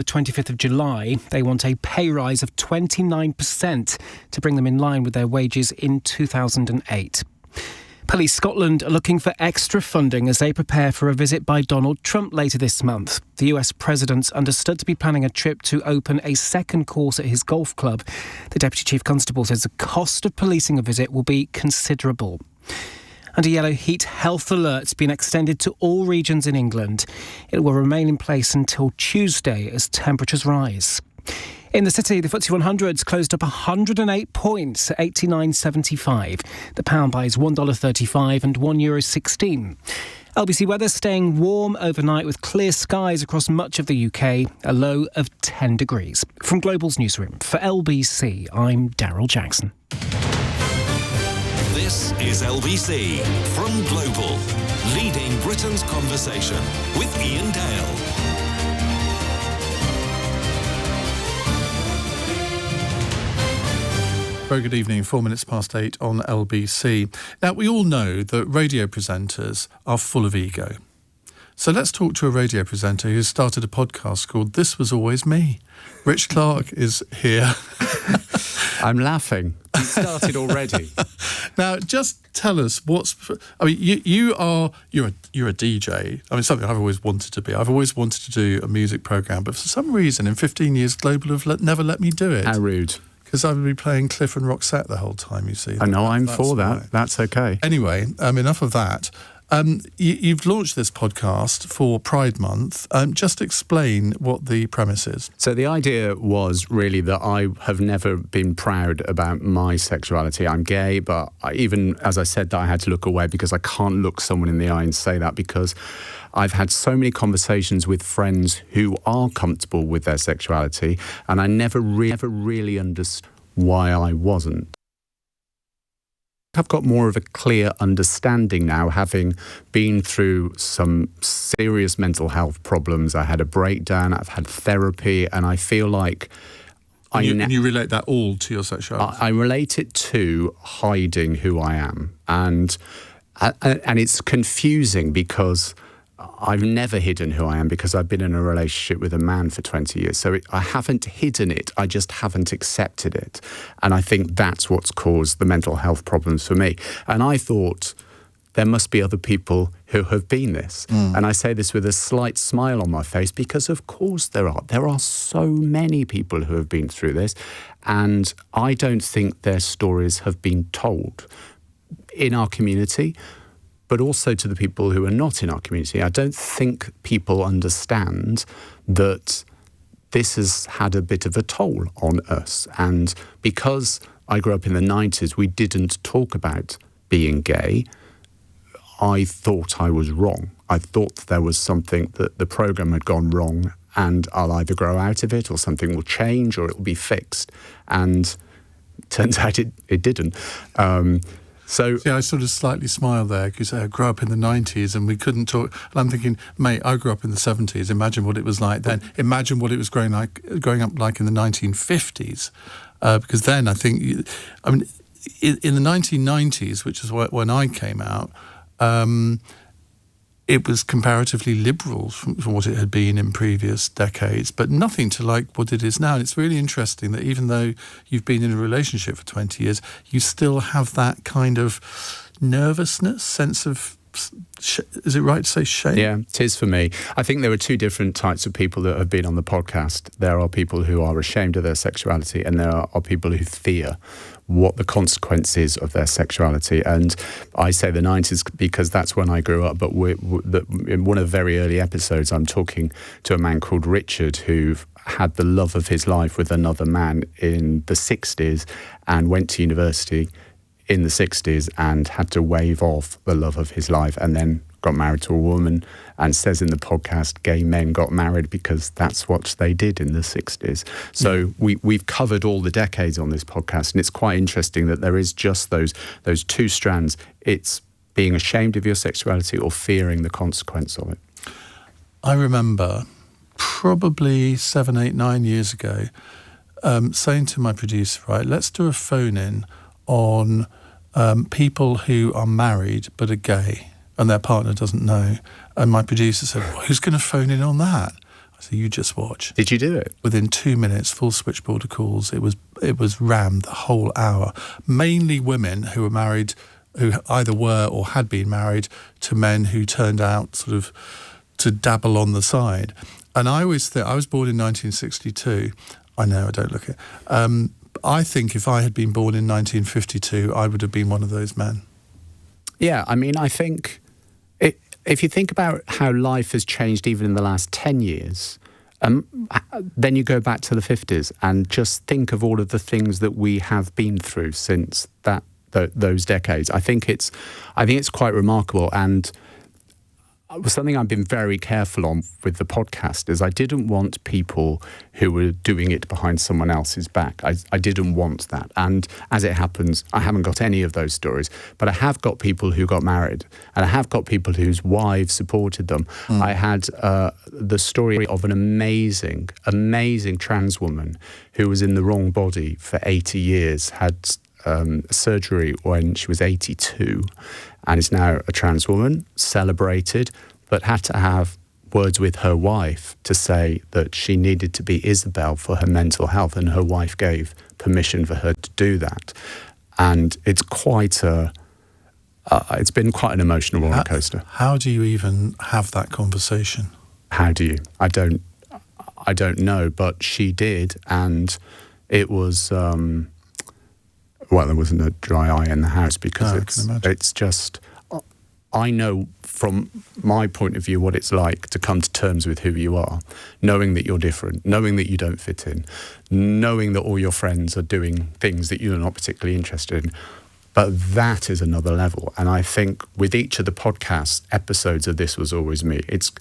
the 25th of July, they want a pay rise of 29% to bring them in line with their wages in 2008. Police Scotland are looking for extra funding as they prepare for a visit by Donald Trump later this month. The US president's understood to be planning a trip to open a second course at his golf club. The Deputy Chief Constable says the cost of policing a visit will be considerable. And a yellow heat health alert's been extended to all regions in England. It will remain in place until Tuesday as temperatures rise. In the city, the FTSE 100's closed up 108 points at 89.75. The pound buys $1.35 and €1.16. LBC weather staying warm overnight with clear skies across much of the UK, a low of 10 degrees. From Global's newsroom, for LBC, I'm Daryl Jackson. This is LBC from Global, leading Britain's conversation with Iain Dale. Very good evening, 4 minutes past 8 on LBC. Now, we all know that radio presenters are full of ego. So let's talk to a radio presenter who started a podcast called This Was Always Me. Rich Clarke is here. I'm laughing. You started already. Now, just tell us you're a DJ. I mean, something I've always wanted to be. I've always wanted to do a music programme, but for some reason, in 15 years, Global have never let me do it. How rude. Because I would be playing Cliff and Roxette the whole time, you see. I know, I'm for that. Why. That's okay. Anyway, enough of that. You've launched this podcast for Pride Month. Just explain what the premise is. So the idea was really that I have never been proud about my sexuality. I'm gay, but even as I said that, I had to look away because I can't look someone in the eye and say that, because I've had so many conversations with friends who are comfortable with their sexuality, and I never really understood why I wasn't. I've got more of a clear understanding now, having been through some serious mental health problems. I had a breakdown, I've had therapy, and I feel like... And you relate that all to your sexuality? I relate it to hiding who I am. And it's confusing because I've never hidden who I am, because I've been in a relationship with a man for 20 years. So I haven't hidden it, I just haven't accepted it. And I think that's what's caused the mental health problems for me. And I thought there must be other people who have been this. And I say this with a slight smile on my face, because of course there are. There are so many people who have been through this, and I don't think their stories have been told in our community, but also to the people who are not in our community. I don't think people understand that this has had a bit of a toll on us. And because I grew up in the 90s, we didn't talk about being gay. I thought I was wrong. I thought there was something, that the programme had gone wrong, and I'll either grow out of it, or something will change, or it will be fixed. And turns out it didn't. So I sort of slightly smile there, because I grew up in the 90s and we couldn't talk. And I'm thinking, mate, I grew up in the 70s. Imagine what it was like then. Imagine what it was growing up like in the 1950s. Because then I think, in the 1990s, which is when I came out, it was comparatively liberal from what it had been in previous decades, but nothing to like what it is now. And it's really interesting that even though you've been in a relationship for 20 years, you still have that kind of nervousness, sense of, is it right to say shame? Yeah, it is for me. I think there are two different types of people that have been on the podcast. There are people who are ashamed of their sexuality, and there are people who fear what the consequences of their sexuality. And I say the 90s because that's when I grew up, but in one of the very early episodes, I'm talking to a man called Richard who had the love of his life with another man in the 60s and went to university in the 60s and had to wave off the love of his life, and then got married to a woman, and says in the podcast, gay men got married because that's what they did in the 60s. So we've covered all the decades on this podcast, and it's quite interesting that there is just those two strands. It's being ashamed of your sexuality or fearing the consequence of it. I remember probably 7, 8, 9 years ago saying to my producer, right, let's do a phone-in on people who are married but are gay and their partner doesn't know. And my producer said, well, who's going to phone in on that? I said, you just watch. Did you do it? Within 2 minutes, full switchboard of calls. It was rammed the whole hour. Mainly women who were married, who either were or had been married to men who turned out sort of to dabble on the side. And I always think, I was born in 1962. I know, I don't look it. I think if I had been born in 1952, I would have been one of those men. Yeah, I mean, I think if you think about how life has changed even in the last 10 years, then you go back to the 50s and just think of all of the things that we have been through since those decades. I think it's quite remarkable, and something I've been very careful on with the podcast is I didn't want people who were doing it behind someone else's back. I didn't want that. And as it happens, I haven't got any of those stories. But I have got people who got married, and I have got people whose wives supported them. I had the story of an amazing, amazing trans woman who was in the wrong body for 80 years, had surgery when she was 82, and is now a trans woman, celebrated, but had to have words with her wife to say that she needed to be Isabel for her mental health, and her wife gave permission for her to do that. And it's it's been quite an emotional roller coaster. How do you even have that conversation? How do you? I don't know, but she did, and it was. Well, there wasn't a dry eye in the house because it's just, I know from my point of view what it's like to come to terms with who you are, knowing that you're different, knowing that you don't fit in, knowing that all your friends are doing things that you're not particularly interested in. But that is another level. And I think with each of the podcast episodes of This Was Always Me, it's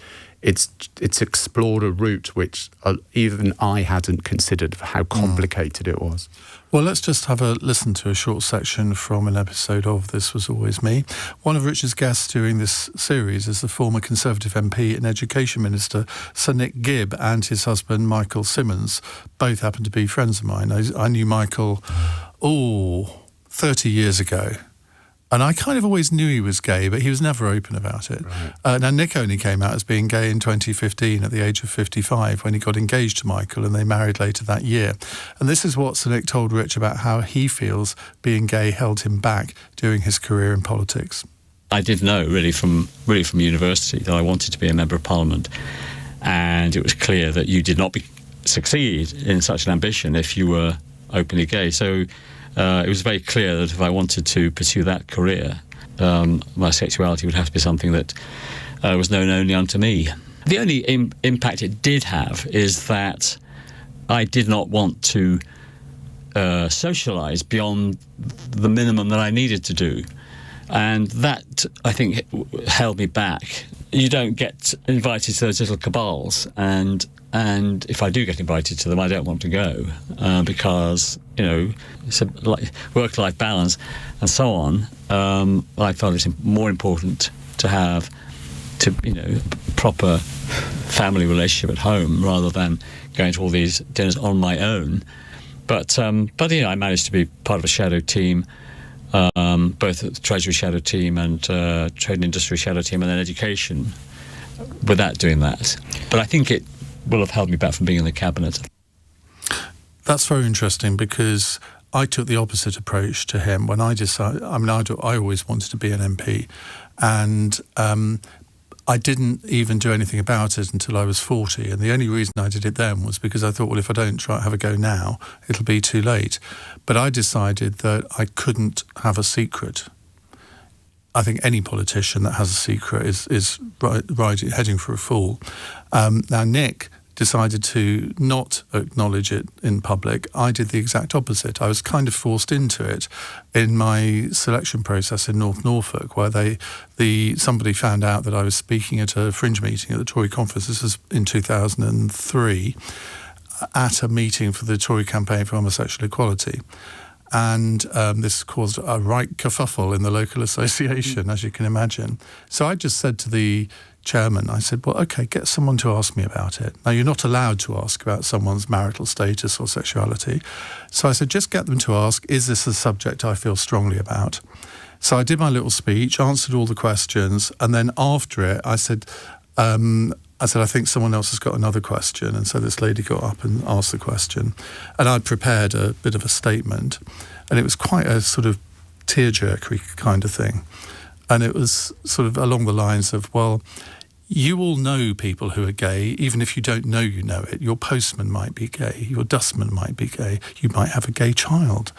explored a route which even I hadn't considered for how complicated it was. Well, let's just have a listen to a short section from an episode of This Was Always Me. One of Richard's guests during this series is the former Conservative MP and Education Minister, Sir Nick Gibb, and his husband, Michael Simmons. Both happen to be friends of mine. I knew Michael, 30 years ago. And I kind of always knew he was gay, but he was never open about it. Right. Now, Nick only came out as being gay in 2015 at the age of 55 when he got engaged to Michael, and they married later that year. And this is what Sir Nick told Rich about how he feels being gay held him back during his career in politics. I did know really from university that I wanted to be a Member of Parliament, and it was clear that you did not succeed in such an ambition if you were openly gay. So it was very clear that if I wanted to pursue that career, my sexuality would have to be something that was known only unto me. The only impact it did have is that I did not want to socialise beyond the minimum that I needed to do. And that, I think, held me back. You don't get invited to those little cabals, and if I do get invited to them, I don't want to go because, it's a work-life balance and so on. I felt it's more important to have a proper family relationship at home rather than going to all these dinners on my own. But I managed to be part of a shadow team, both the Treasury shadow team and Trade and Industry shadow team, and then education, without doing that. But I think it will have held me back from being in the cabinet. That's very interesting because I took the opposite approach to him when I decided. I always wanted to be an MP, and I didn't even do anything about it until I was 40. And the only reason I did it then was because I thought, well, if I don't have a go now, it'll be too late. But I decided that I couldn't have a secret. I think any politician that has a secret is heading for a fall. Now, Nick decided to not acknowledge it in public. I did the exact opposite. I was kind of forced into it in my selection process in North Norfolk, where somebody found out that I was speaking at a fringe meeting at the Tory conference. This was in 2003, at a meeting for the Tory campaign for homosexual equality. And this caused a right kerfuffle in the local association, as you can imagine. So I just said to the chairman, I said, well, OK, get someone to ask me about it. Now, you're not allowed to ask about someone's marital status or sexuality. So I said, just get them to ask, is this a subject I feel strongly about? So I did my little speech, answered all the questions, and then after it, I said, I said, I think someone else has got another question. And so this lady got up and asked the question. And I'd prepared a bit of a statement. And it was quite a sort of tearjerkery kind of thing. And it was sort of along the lines of, well, you all know people who are gay, even if you don't know you know it. Your postman might be gay. Your dustman might be gay. You might have a gay child.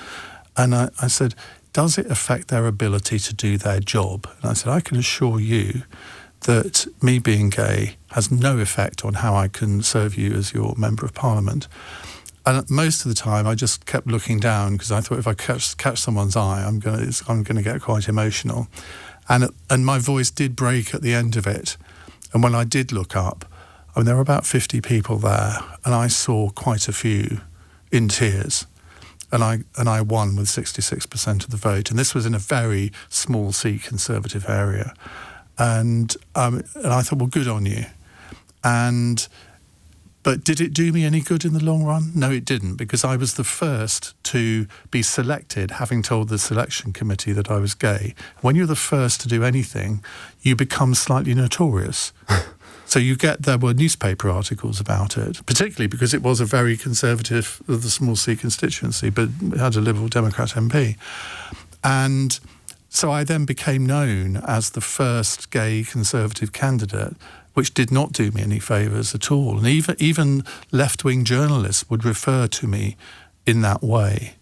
And I said, does it affect their ability to do their job? And I said, I can assure you that me being gay has no effect on how I can serve you as your Member of Parliament. And most of the time, I just kept looking down because I thought if I catch someone's eye, I'm going to get quite emotional. And my voice did break at the end of it. And when I did look up, I mean, there were about 50 people there, and I saw quite a few in tears. And I won with 66% of the vote. And this was in a very small C Conservative area. And I thought, well, good on you. But did it do me any good in the long run? No, it didn't, because I was the first to be selected, having told the selection committee that I was gay. When you're the first to do anything, you become slightly notorious. So there were newspaper articles about it, particularly because it was a very conservative, the small C constituency, but it had a Liberal Democrat MP. And so I then became known as the first gay Conservative candidate, which did not do me any favours at all. And even left-wing journalists would refer to me in that way.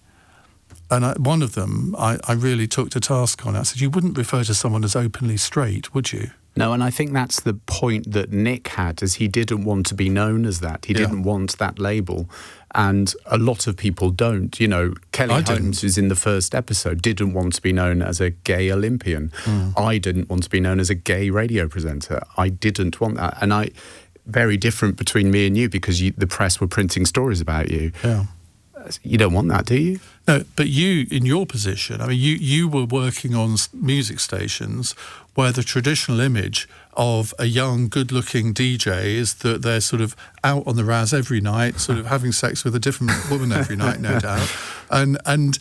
And one of them, I really took to task on. I said, you wouldn't refer to someone as openly straight, would you? No, and I think that's the point that Nick had, is he didn't want to be known as that. He didn't want that label. And a lot of people don't. You know, Kelly Holmes, who's in the first episode, didn't want to be known as a gay Olympian. I didn't want to be known as a gay radio presenter. I didn't want that. And very different between me and you, because the press were printing stories about you. Yeah. You don't want that, do you? No, but you, in your position, I mean, you were working on music stations where the traditional image of a young, good-looking DJ is that they're sort of out on the Raz every night, sort of having sex with a different woman every night, no doubt. And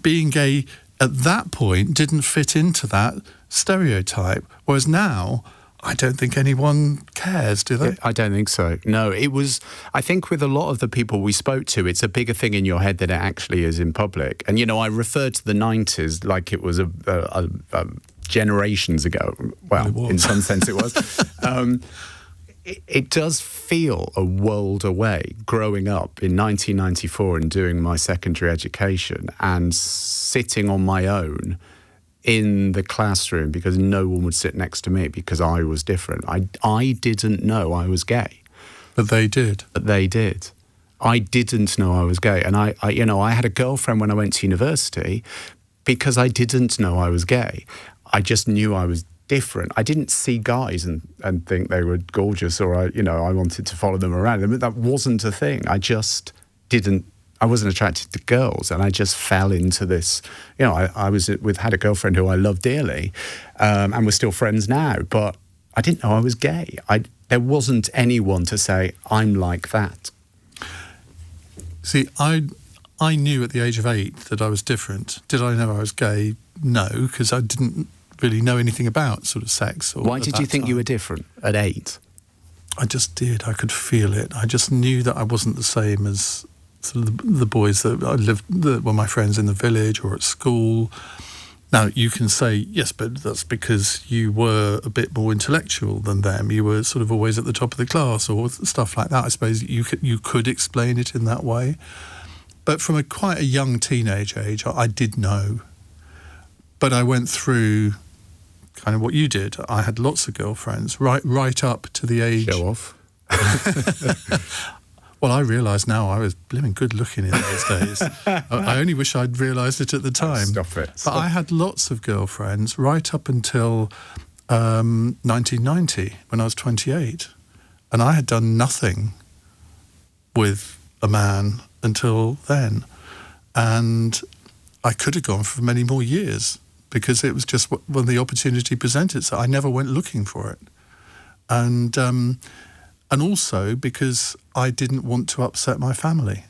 being gay at that point didn't fit into that stereotype, whereas now I don't think anyone cares, do they? I don't think so. No, it was, I think with a lot of the people we spoke to, it's a bigger thing in your head than it actually is in public. And, you know, I referred to the 90s like it was a generations ago. Well, in some sense it was. It does feel a world away growing up in 1994 and doing my secondary education and sitting on my own in the classroom because no one would sit next to me because I was different. I didn't know I was gay. But they did. I didn't know I was gay. And I had a girlfriend when I went to university because I didn't know I was gay. I just knew I was different. I didn't see guys and think they were gorgeous or I wanted to follow them around. That wasn't a thing. I wasn't attracted to girls, and I just fell into this. You know, I had a girlfriend who I loved dearly, and we're still friends now. But I didn't know I was gay. There wasn't anyone to say I'm like that. See, I knew at the age of 8 that I was different. Did I know I was gay? No, because I didn't really know anything about sort of sex. Why did you think you were different at 8? I just did. I could feel it. I just knew that I wasn't the same as sort of the boys that I were my friends in the village or at school. Now, you can say, yes, but that's because you were a bit more intellectual than them. You were sort of always at the top of the class or stuff like that. I suppose you could explain it in that way. But from quite a young teenage age, I did know. But I went through kind of what you did. I had lots of girlfriends right up to the age... Show off. Well, I realise now I was blimmin' good looking in those days. I only wish I'd realised it at the time. Stop it. But I had lots of girlfriends right up until 1990 when I was 28. And I had done nothing with a man until then. And I could have gone for many more years because it was just when the opportunity presented itself. I never went looking for it. And also because I didn't want to upset my family.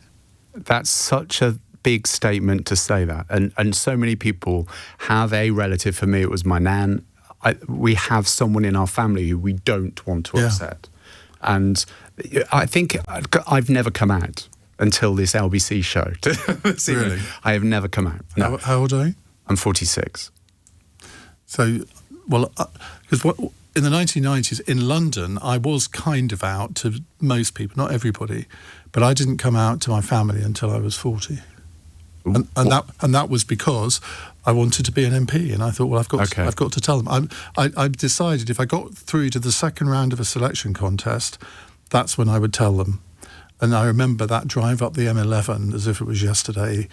That's such a big statement to say that. And so many people have a relative. For me, it was my nan. we have someone in our family who we don't want to upset. And I think I've never come out until this LBC show. Really? I have never come out. No. How old are you? I'm 46. So, well, because in the 1990s in London, I was kind of out to most people, not everybody, but I didn't come out to my family until I was 40. And that was because I wanted to be an MP, and I thought, well, I've got to tell them. I decided if I got through to the second round of a selection contest, that's when I would tell them. And I remember that drive up the M11 as if it was yesterday,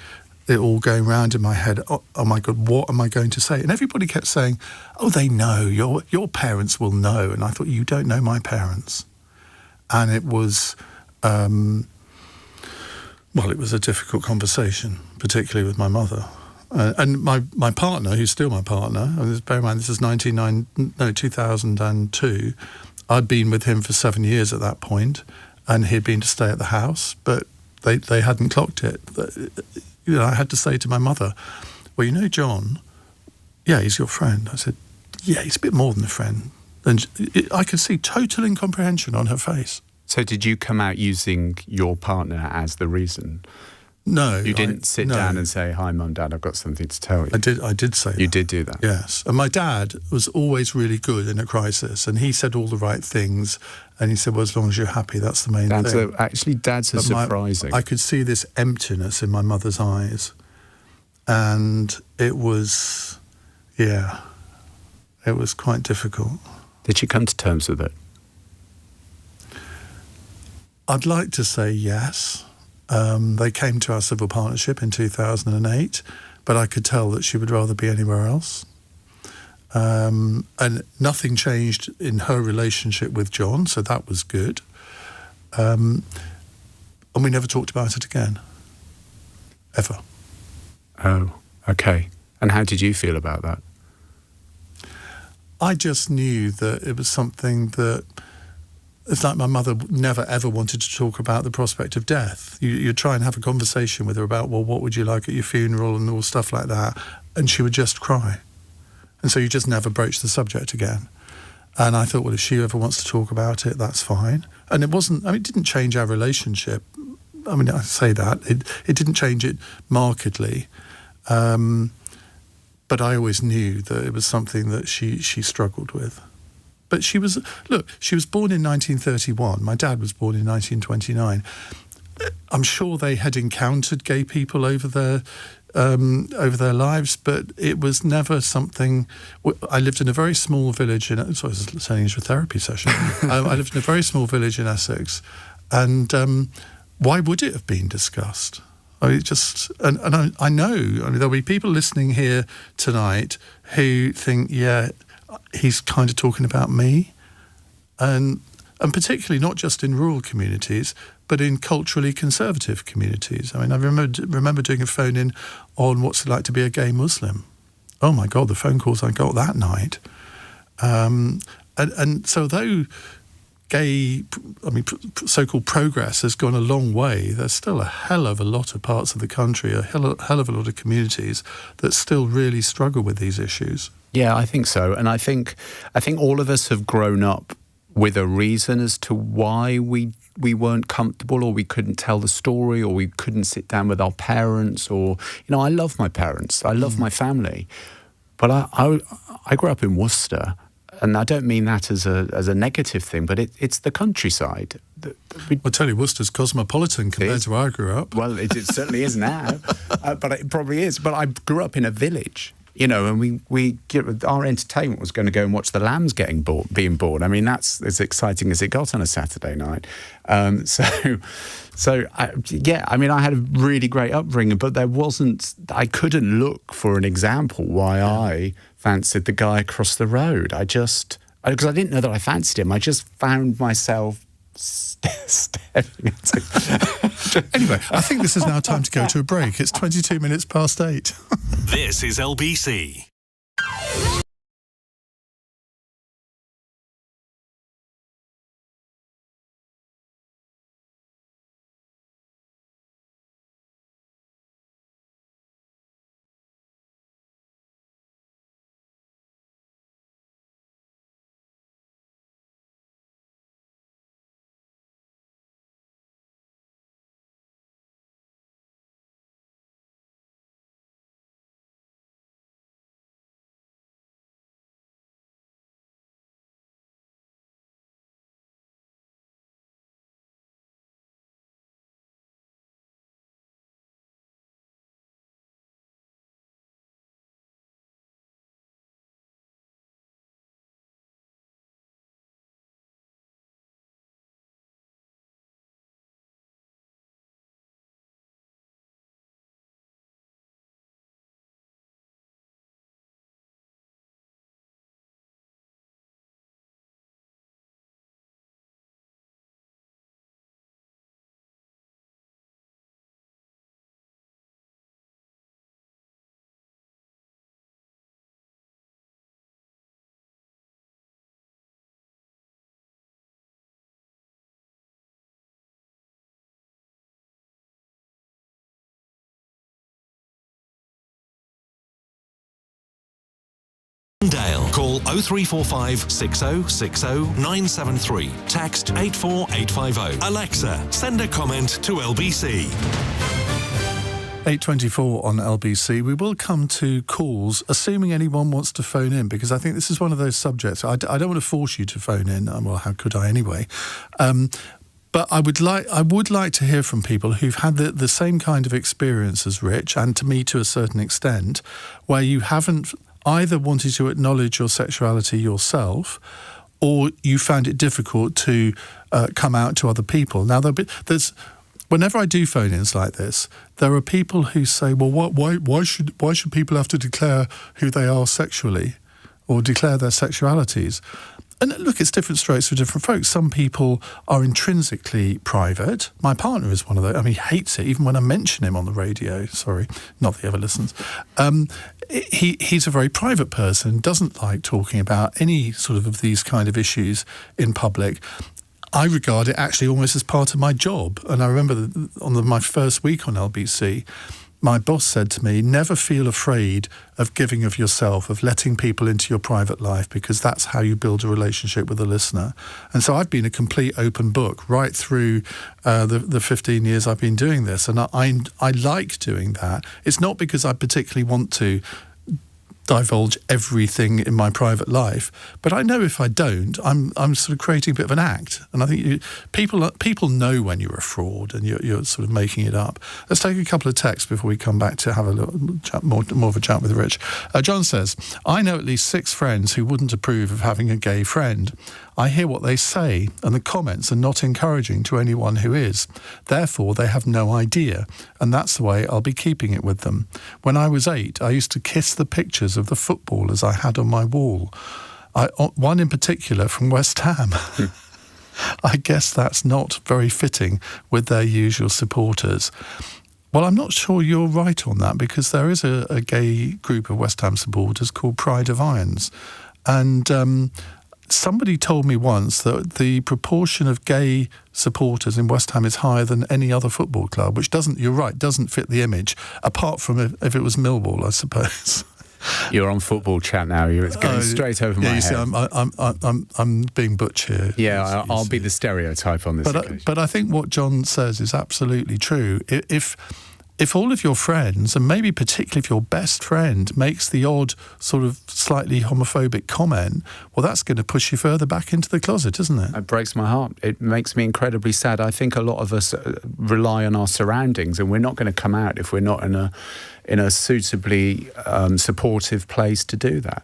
it all going round in my head. Oh my God, what am I going to say? And everybody kept saying, oh, they know, your parents will know. And I thought, you don't know my parents. And it was... well, it was a difficult conversation, particularly with my mother. And my partner, who's still my partner, bear in mind this is 2002, I'd been with him for 7 years at that point, and he'd been to stay at the house, but they hadn't clocked it. I had to say to my mother, well, John, yeah, he's your friend. I said, yeah, he's a bit more than a friend. And I could see total incomprehension on her face. So did you come out using your partner as the reason? No. You didn't sit down and say, hi, Mum, Dad, I've got something to tell you. I did say that. You did do that? Yes. And my dad was always really good in a crisis, and he said all the right things, and he said, well, as long as you're happy, that's the main thing. Dad's surprising. I could see this emptiness in my mother's eyes, and it was quite difficult. Did you come to terms with it? I'd like to say yes. They came to our civil partnership in 2008, but I could tell that she would rather be anywhere else. And nothing changed in her relationship with John, so that was good. And we never talked about it again. Ever. Oh, okay. And how did you feel about that? I just knew that it was something that... It's like my mother never, ever wanted to talk about the prospect of death. You try and have a conversation with her about, well, what would you like at your funeral and all stuff like that, and she would just cry. And so you just never broach the subject again. And I thought, well, if she ever wants to talk about it, that's fine. And it didn't change our relationship. I mean, I say that. It didn't change it markedly. But I always knew that it was something that she struggled with. But she was born in 1931. My dad was born in 1929. I'm sure they had encountered gay people over their lives, but it was never something... I lived in a very small village in... Sorry, I was turning into a therapy session. I lived in a very small village in Essex, and why would it have been discussed? I know there'll be people listening here tonight who think, yeah, he's kind of talking about me, and particularly not just in rural communities, but in culturally conservative communities. I mean, I remember doing a phone-in on what's it like to be a gay Muslim. Oh my God, the phone calls I got that night. And so though so-called progress has gone a long way, there's still a hell of a lot of parts of the country, a hell of a lot of communities that still really struggle with these issues. Yeah, I think so. And I think all of us have grown up with a reason as to why we weren't comfortable, or we couldn't tell the story, or we couldn't sit down with our parents, or, I love my parents, I love my family. But I grew up in Worcester, and I don't mean that as a negative thing, but it's the countryside. I'll tell you, Worcester's cosmopolitan compared to where I grew up. Well, it certainly is now, but it probably is. But I grew up in a village. And our entertainment was going to go and watch the lambs being born. I mean, that's as exciting as it got on a Saturday night. I had a really great upbringing, but I couldn't look for an example why I fancied the guy across the road. Because I didn't know that I fancied him. I just found myself staring at him. Anyway, I think this is now time to go to a break. It's 22 minutes past 8. This is LBC. Dale. Call 0345 6060 973. Text 84850. Alexa, send a comment to LBC. 8:24 on LBC. We will come to calls, assuming anyone wants to phone in, because I think this is one of those subjects. I don't want to force you to phone in. Well, how could I anyway? But I would like to hear from people who've had the same kind of experience as Rich, and to me to a certain extent, where you haven't either wanted to acknowledge your sexuality yourself, or you found it difficult to come out to other people. Now, whenever I do phone-ins like this, there are people who say, "Well, why should people have to declare who they are sexually, or declare their sexualities?" And look, it's different strokes for different folks. Some people are intrinsically private. My partner is one of those. I mean, he hates it, even when I mention him on the radio. Sorry, not that he ever listens. He's a very private person, doesn't like talking about any sort of these kind of issues in public. I regard it actually almost as part of my job. And I remember my first week on LBC, my boss said to me, never feel afraid of giving of yourself, of letting people into your private life, because that's how you build a relationship with a listener. And so I've been a complete open book right through the 15 years I've been doing this. And I like doing that. It's not because I particularly want to divulge everything in my private life, but I know if I don't, I'm sort of creating a bit of an act. And I think people know when you're a fraud and you're sort of making it up. Let's take a couple of texts before we come back to have a little chat, more of a chat with Rich. John says, I know at least 6 friends who wouldn't approve of having a gay friend. I hear what they say, and the comments are not encouraging to anyone who is. Therefore, they have no idea, and that's the way I'll be keeping it with them. When I was 8, I used to kiss the pictures of the footballers I had on my wall. One in particular from West Ham. I guess that's not very fitting with their usual supporters. Well, I'm not sure you're right on that, because there is a gay group of West Ham supporters called Pride of Irons. And somebody told me once that the proportion of gay supporters in West Ham is higher than any other football club, which doesn't fit the image, apart from if it was Millwall, I suppose. You're on Football Chat now. It's going straight over my head. See, I'm being butch here. Yeah, I'll be the stereotype on this occasion. But I think what John says is absolutely true. If all of your friends, and maybe particularly if your best friend, makes the odd sort of slightly homophobic comment, well, that's going to push you further back into the closet, isn't it? It breaks my heart. It makes me incredibly sad. I think a lot of us rely on our surroundings, and we're not going to come out if we're not in a suitably supportive place to do that.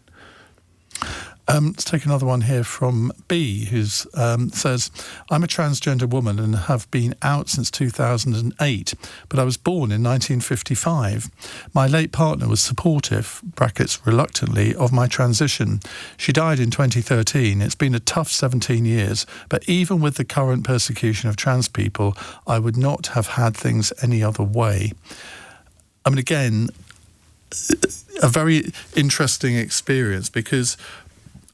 Let's take another one here from B, who says, I'm a transgender woman and have been out since 2008, but I was born in 1955. My late partner was supportive, brackets reluctantly, of my transition. She died in 2013. It's been a tough 17 years, but even with the current persecution of trans people, I would not have had things any other way. I mean, again, a very interesting experience, because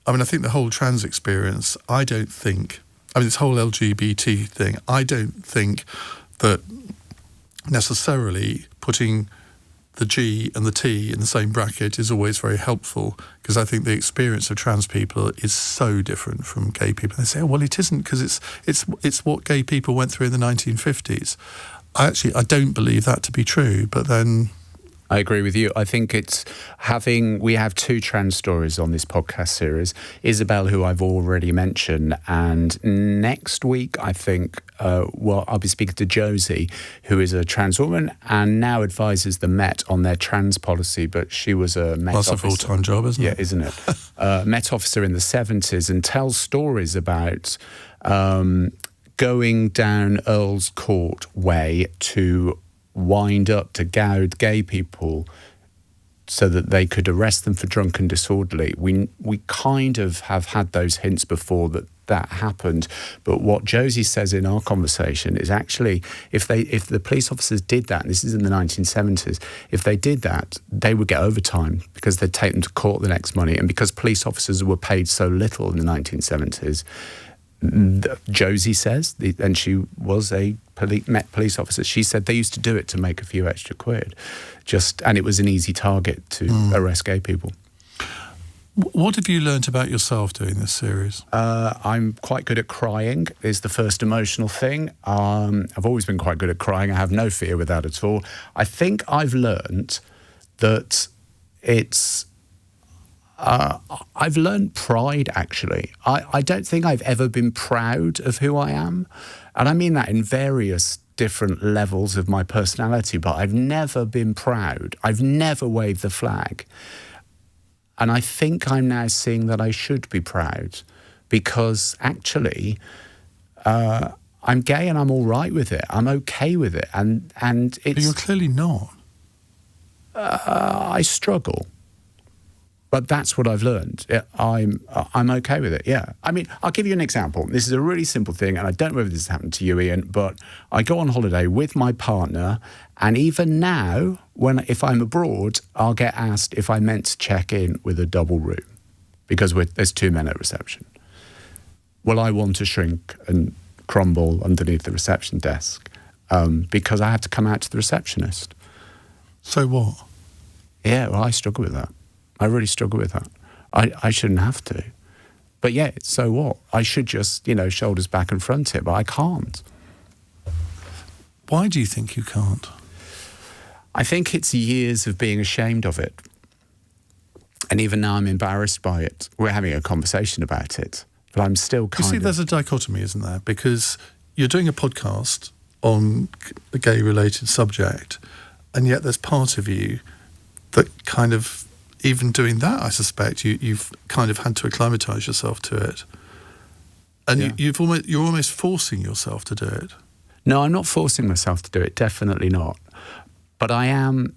I think the whole trans experience, this whole LGBT thing, I don't think that necessarily putting the G and the T in the same bracket is always very helpful, because I think the experience of trans people is so different from gay people. They say, oh, well, it isn't, because it's what gay people went through in the 1950s. I don't believe that to be true, but then I agree with you. I think we have 2 trans stories on this podcast series. Isabel, who I've already mentioned, and next week, I think, I'll be speaking to Josie, who is a trans woman and now advises the Met on their trans policy, but she was a Met officer. That's a full-time job, isn't it? Yeah, isn't it? Met officer in the 70s, and tells stories about going down Earl's Court Way to wind up to gouge gay people so that they could arrest them for drunk and disorderly. We kind of have had those hints before that happened, but what Josie says in our conversation is actually if the police officers did that, and this is in the 1970s, if they did that, they would get overtime because they'd take them to court the next morning, and because police officers were paid so little in the 1970s, Josie says, and she was a Met police officer, she said they used to do it to make a few extra quid, and it was an easy target to arrest gay people. What have you learnt about yourself doing this series? I'm quite good at crying, is the first emotional thing. I've always been quite good at crying. I have no fear with that at all. I think I've learnt that I've learned pride, actually. I don't think I've ever been proud of who I am. And I mean that in various different levels of my personality, but I've never been proud. I've never waved the flag. And I think I'm now seeing that I should be proud, because actually I'm gay and I'm all right with it. I'm okay with it. And it's... But you're clearly not. I struggle. But that's what I've learned. I'm okay with it, yeah. I mean, I'll give you an example. This is a really simple thing, and I don't know whether this has happened to you, Iain, but I go on holiday with my partner, and even now, if I'm abroad, I'll get asked if I meant to check in with a double room, because there's 2 men at reception. Well, I want to shrink and crumble underneath the reception desk because I have to come out to the receptionist. So what? Yeah, well, I struggle with that. I really struggle with that. I shouldn't have to. But yeah, so what? I should just, shoulders back and front it, but I can't. Why do you think you can't? I think it's years of being ashamed of it. And even now I'm embarrassed by it. We're having a conversation about it, but I'm still kind of... You see, there's a dichotomy, isn't there? Because you're doing a podcast on a gay-related subject, and yet there's part of you that kind of... Even doing that, I suspect you've kind of had to acclimatise yourself to it, and yeah. You're almost forcing yourself to do it. No, I'm not forcing myself to do it. Definitely not. But I am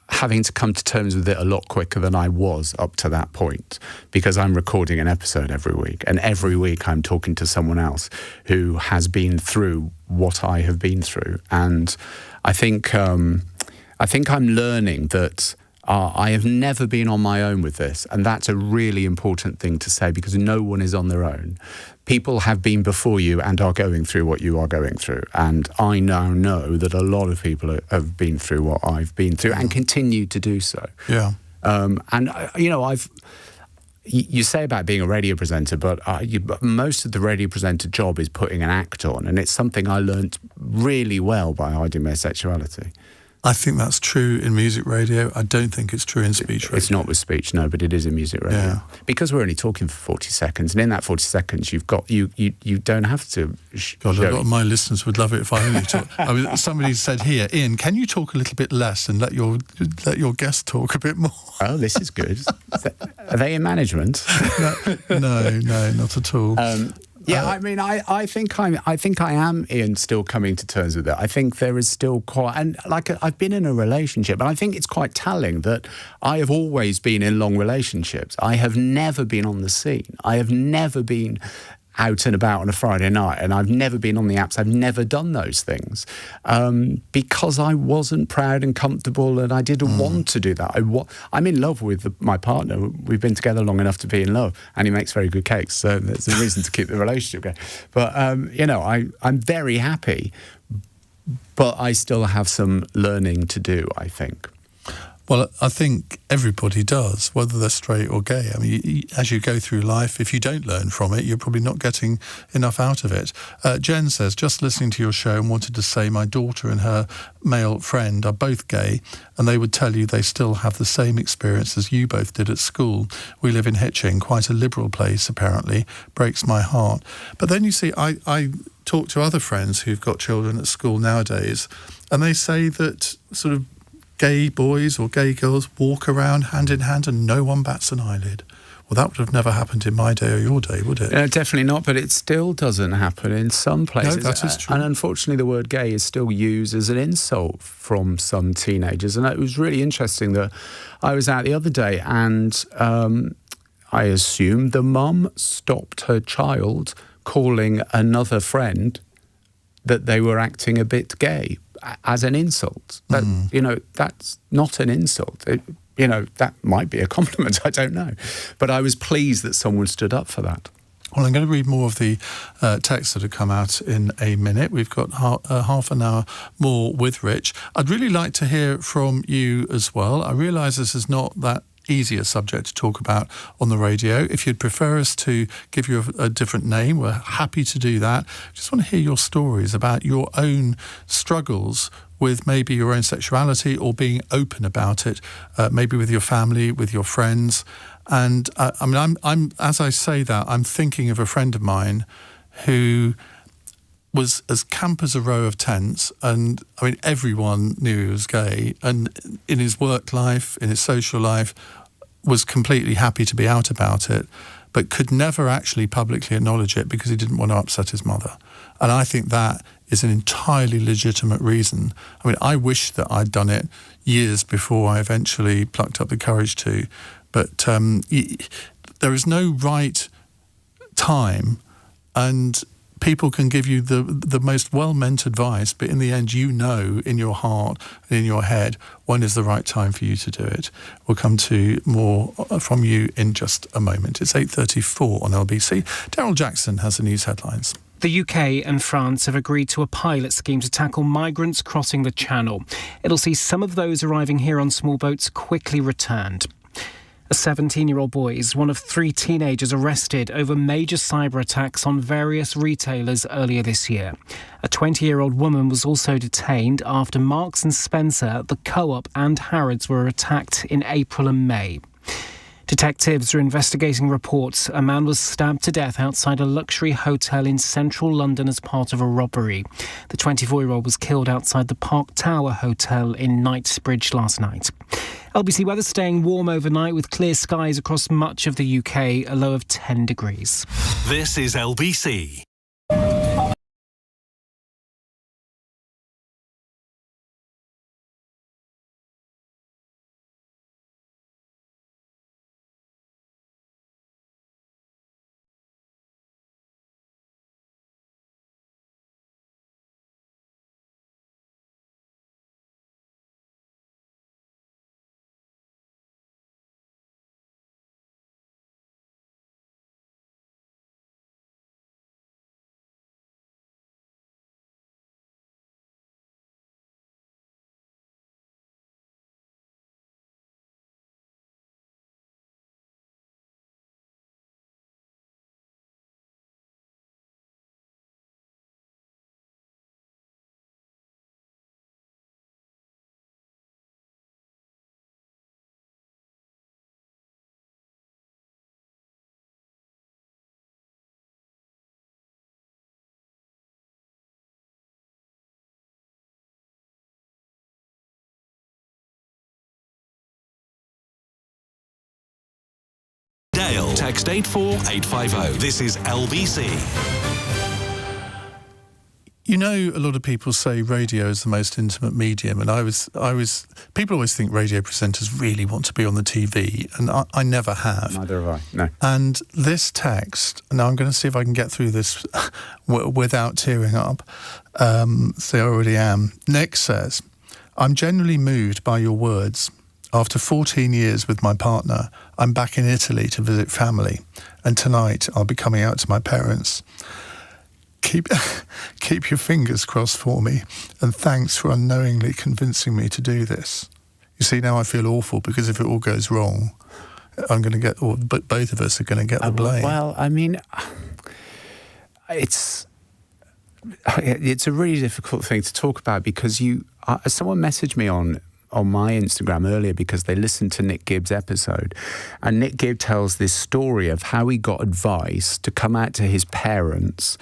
having to come to terms with it a lot quicker than I was up to that point, because I'm recording an episode every week, and every week I'm talking to someone else who has been through what I have been through, and I think I'm learning that I have never been on my own with this, and that's a really important thing to say, because no one is on their own. People have been before you and are going through what you are going through, and I now know that a lot of people have been through what I've been through and continue to do so. Yeah. You say about being a radio presenter, but most of the radio presenter job is putting an act on, and it's something I learnt really well by hiding my sexuality. I think that's true in music radio. I don't think it's true in speech radio. It's not with speech, no, but it is in music radio. Yeah. Because we're only talking for 40 seconds, and in that 40 seconds, you don't have to... God, a lot of my listeners would love it if I only talk. I mean, somebody said here, Iain, can you talk a little bit less and let your guest talk a bit more? Oh, this is good. Are they in management? No, not at all. Yeah, I mean, I think I am, Iain, still coming to terms with it. I think there is still quite, and I've been in a relationship, and I think it's quite telling that I have always been in long relationships. I have never been on the scene. I have never been out and about on a Friday night, and I've never been on the apps. I've never done those things because I wasn't proud and comfortable, and I didn't want to do that. I'm in love with my partner. We've been together long enough to be in love, and he makes very good cakes, so there's a reason to keep the relationship going. But I'm very happy, but I still have some learning to do, I think. Well, I think everybody does, whether they're straight or gay. I mean, as you go through life, if you don't learn from it, you're probably not getting enough out of it. Jen says, just listening to your show and wanted to say my daughter and her male friend are both gay, and they would tell you they still have the same experience as you both did at school. We live in Hitching, quite a liberal place, apparently. Breaks my heart. But then you see, I talk to other friends who've got children at school nowadays, and they say that sort of gay boys or gay girls walk around hand in hand and no one bats an eyelid. Well, that would have never happened in my day or your day, would it? No, definitely not, but it still doesn't happen in some places. No, that is true. And unfortunately, the word gay is still used as an insult from some teenagers. And it was really interesting that I was out the other day, and I assumed the mum stopped her child calling another friend that they were acting a bit gay as an insult. That's not an insult. That might be a compliment, I don't know. But I was pleased that someone stood up for that. Well, I'm going to read more of the texts that have come out in a minute. We've got half an hour more with Rich. I'd really like to hear from you as well. I realise this is not that easier subject to talk about on the radio. If you'd prefer us to give you a different name, we're happy to do that. Just want to hear your stories about your own struggles with maybe your own sexuality or being open about it, maybe with your family, with your friends. And I'm as I say that, I'm thinking of a friend of mine who was as camp as a row of tents, and I mean everyone knew he was gay, and in his work life, in his social life, was completely happy to be out about it, but could never actually publicly acknowledge it because he didn't want to upset his mother. And I think that is an entirely legitimate reason. I mean, I wish that I'd done it years before I eventually plucked up the courage to, but there is no right time, and people can give you the most well-meant advice, but in the end, you know in your heart and in your head when is the right time for you to do it. We'll come to more from you in just a moment. It's 8:34 on LBC. Daryl Jackson has the news headlines. The UK and France have agreed to a pilot scheme to tackle migrants crossing the Channel. It'll see some of those arriving here on small boats quickly returned. A 17-year-old boy is one of 3 teenagers arrested over major cyber attacks on various retailers earlier this year. A 20-year-old woman was also detained after Marks and Spencer, the Co-op and Harrods were attacked in April and May. Detectives are investigating reports a man was stabbed to death outside a luxury hotel in central London as part of a robbery. The 24-year-old was killed outside the Park Tower Hotel in Knightsbridge last night. LBC weather staying warm overnight with clear skies across much of the UK, a low of 10 degrees. This is LBC. Dale. Text 84850. This is LBC. You know, a lot of people say radio is the most intimate medium, and people always think radio presenters really want to be on the TV, and I never have. Neither have I, no. And this text, now I'm going to see if I can get through this without tearing up. So I already am. Nick says, I'm genuinely moved by your words. After 14 years with my partner, I'm back in Italy to visit family, and tonight I'll be coming out to my parents. Keep your fingers crossed for me, and thanks for unknowingly convincing me to do this. You see, now I feel awful because if it all goes wrong, I'm going to get, but both of us are going to get the blame. Well, I mean, it's a really difficult thing to talk about because someone messaged me on my Instagram earlier because they listened to Nick Gibbs' episode, and Nick Gibb tells this story of how he got advice to come out to his parents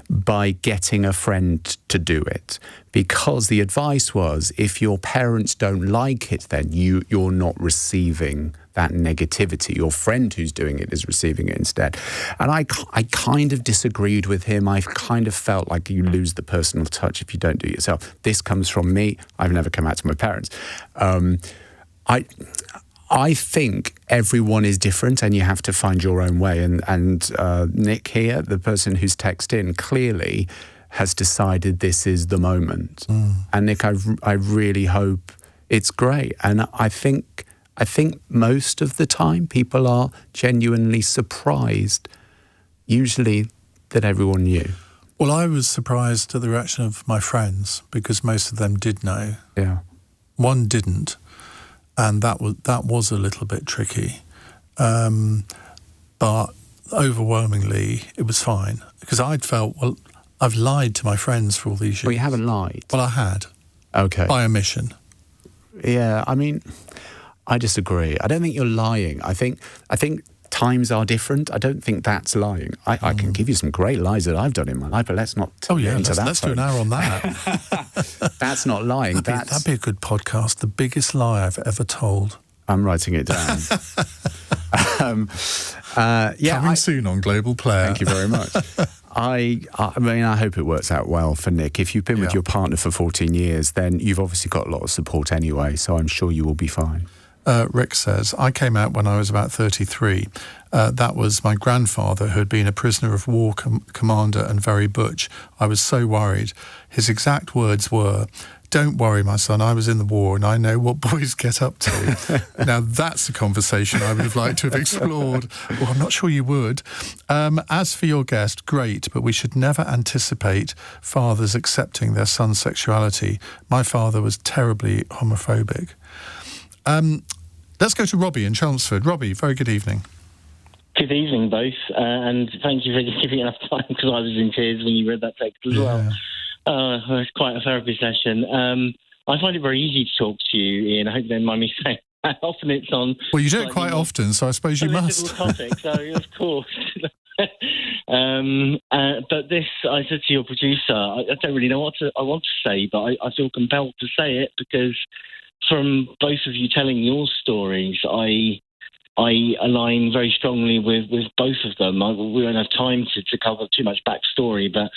by getting a friend to do it, because the advice was if your parents don't like it, then you're not receiving that negativity. Your friend who's doing it is receiving it instead. And I kind of disagreed with him. I kind of felt like you lose the personal touch if you don't do it yourself. This comes from me. I've never come out to my parents. I think everyone is different and you have to find your own way. And Nick here, the person who's texted in, clearly has decided this is the moment. And Nick, I really hope it's great. And I think most of the time people are genuinely surprised, usually that everyone knew. Well, I was surprised at the reaction of my friends because most of them did know. Yeah. One didn't. and that was a little bit tricky, but overwhelmingly it was fine, because I'd felt, well, I've lied to my friends for all these years. Well, you haven't lied. Well, I had. Okay. By omission. Yeah, I mean, I disagree. I don't think you're lying. I think times are different. I don't think that's lying. I can give you some great lies that I've done in my life, but let's not get into that. Let's do an hour on that. That's not lying. That'd be a good podcast. The biggest lie I've ever told. I'm writing it down. Coming soon on Global Player. Thank you very much. I mean, I hope it works out well for Nick. If you've been with your partner for 14 years, then you've obviously got a lot of support anyway, so I'm sure you will be fine. Rick says, I came out when I was about 33. That was my grandfather, who had been a prisoner of war commander and very butch. I was so worried. His exact words were, "Don't worry, my son, I was in the war and I know what boys get up to." Now, that's a conversation I would have liked to have explored. Well, I'm not sure you would. As for your guest, great, but we should never anticipate fathers accepting their son's sexuality. My father was terribly homophobic. Let's go to Robbie in Chelmsford. Robbie, very good evening. Good evening, both, and thank you for giving enough time, because I was in tears when you read that text as well. It's quite a therapy session. I find it very easy to talk to you, Ian. I hope you don't mind me saying that. Often it's on... Well, you do it quite often, so I suppose you must. Topic, so of course. But this, I said to your producer, I don't really know what I want to say, but I feel compelled to say it, because from both of you telling your stories, I align very strongly with both of them. We won't have time to cover too much backstory, but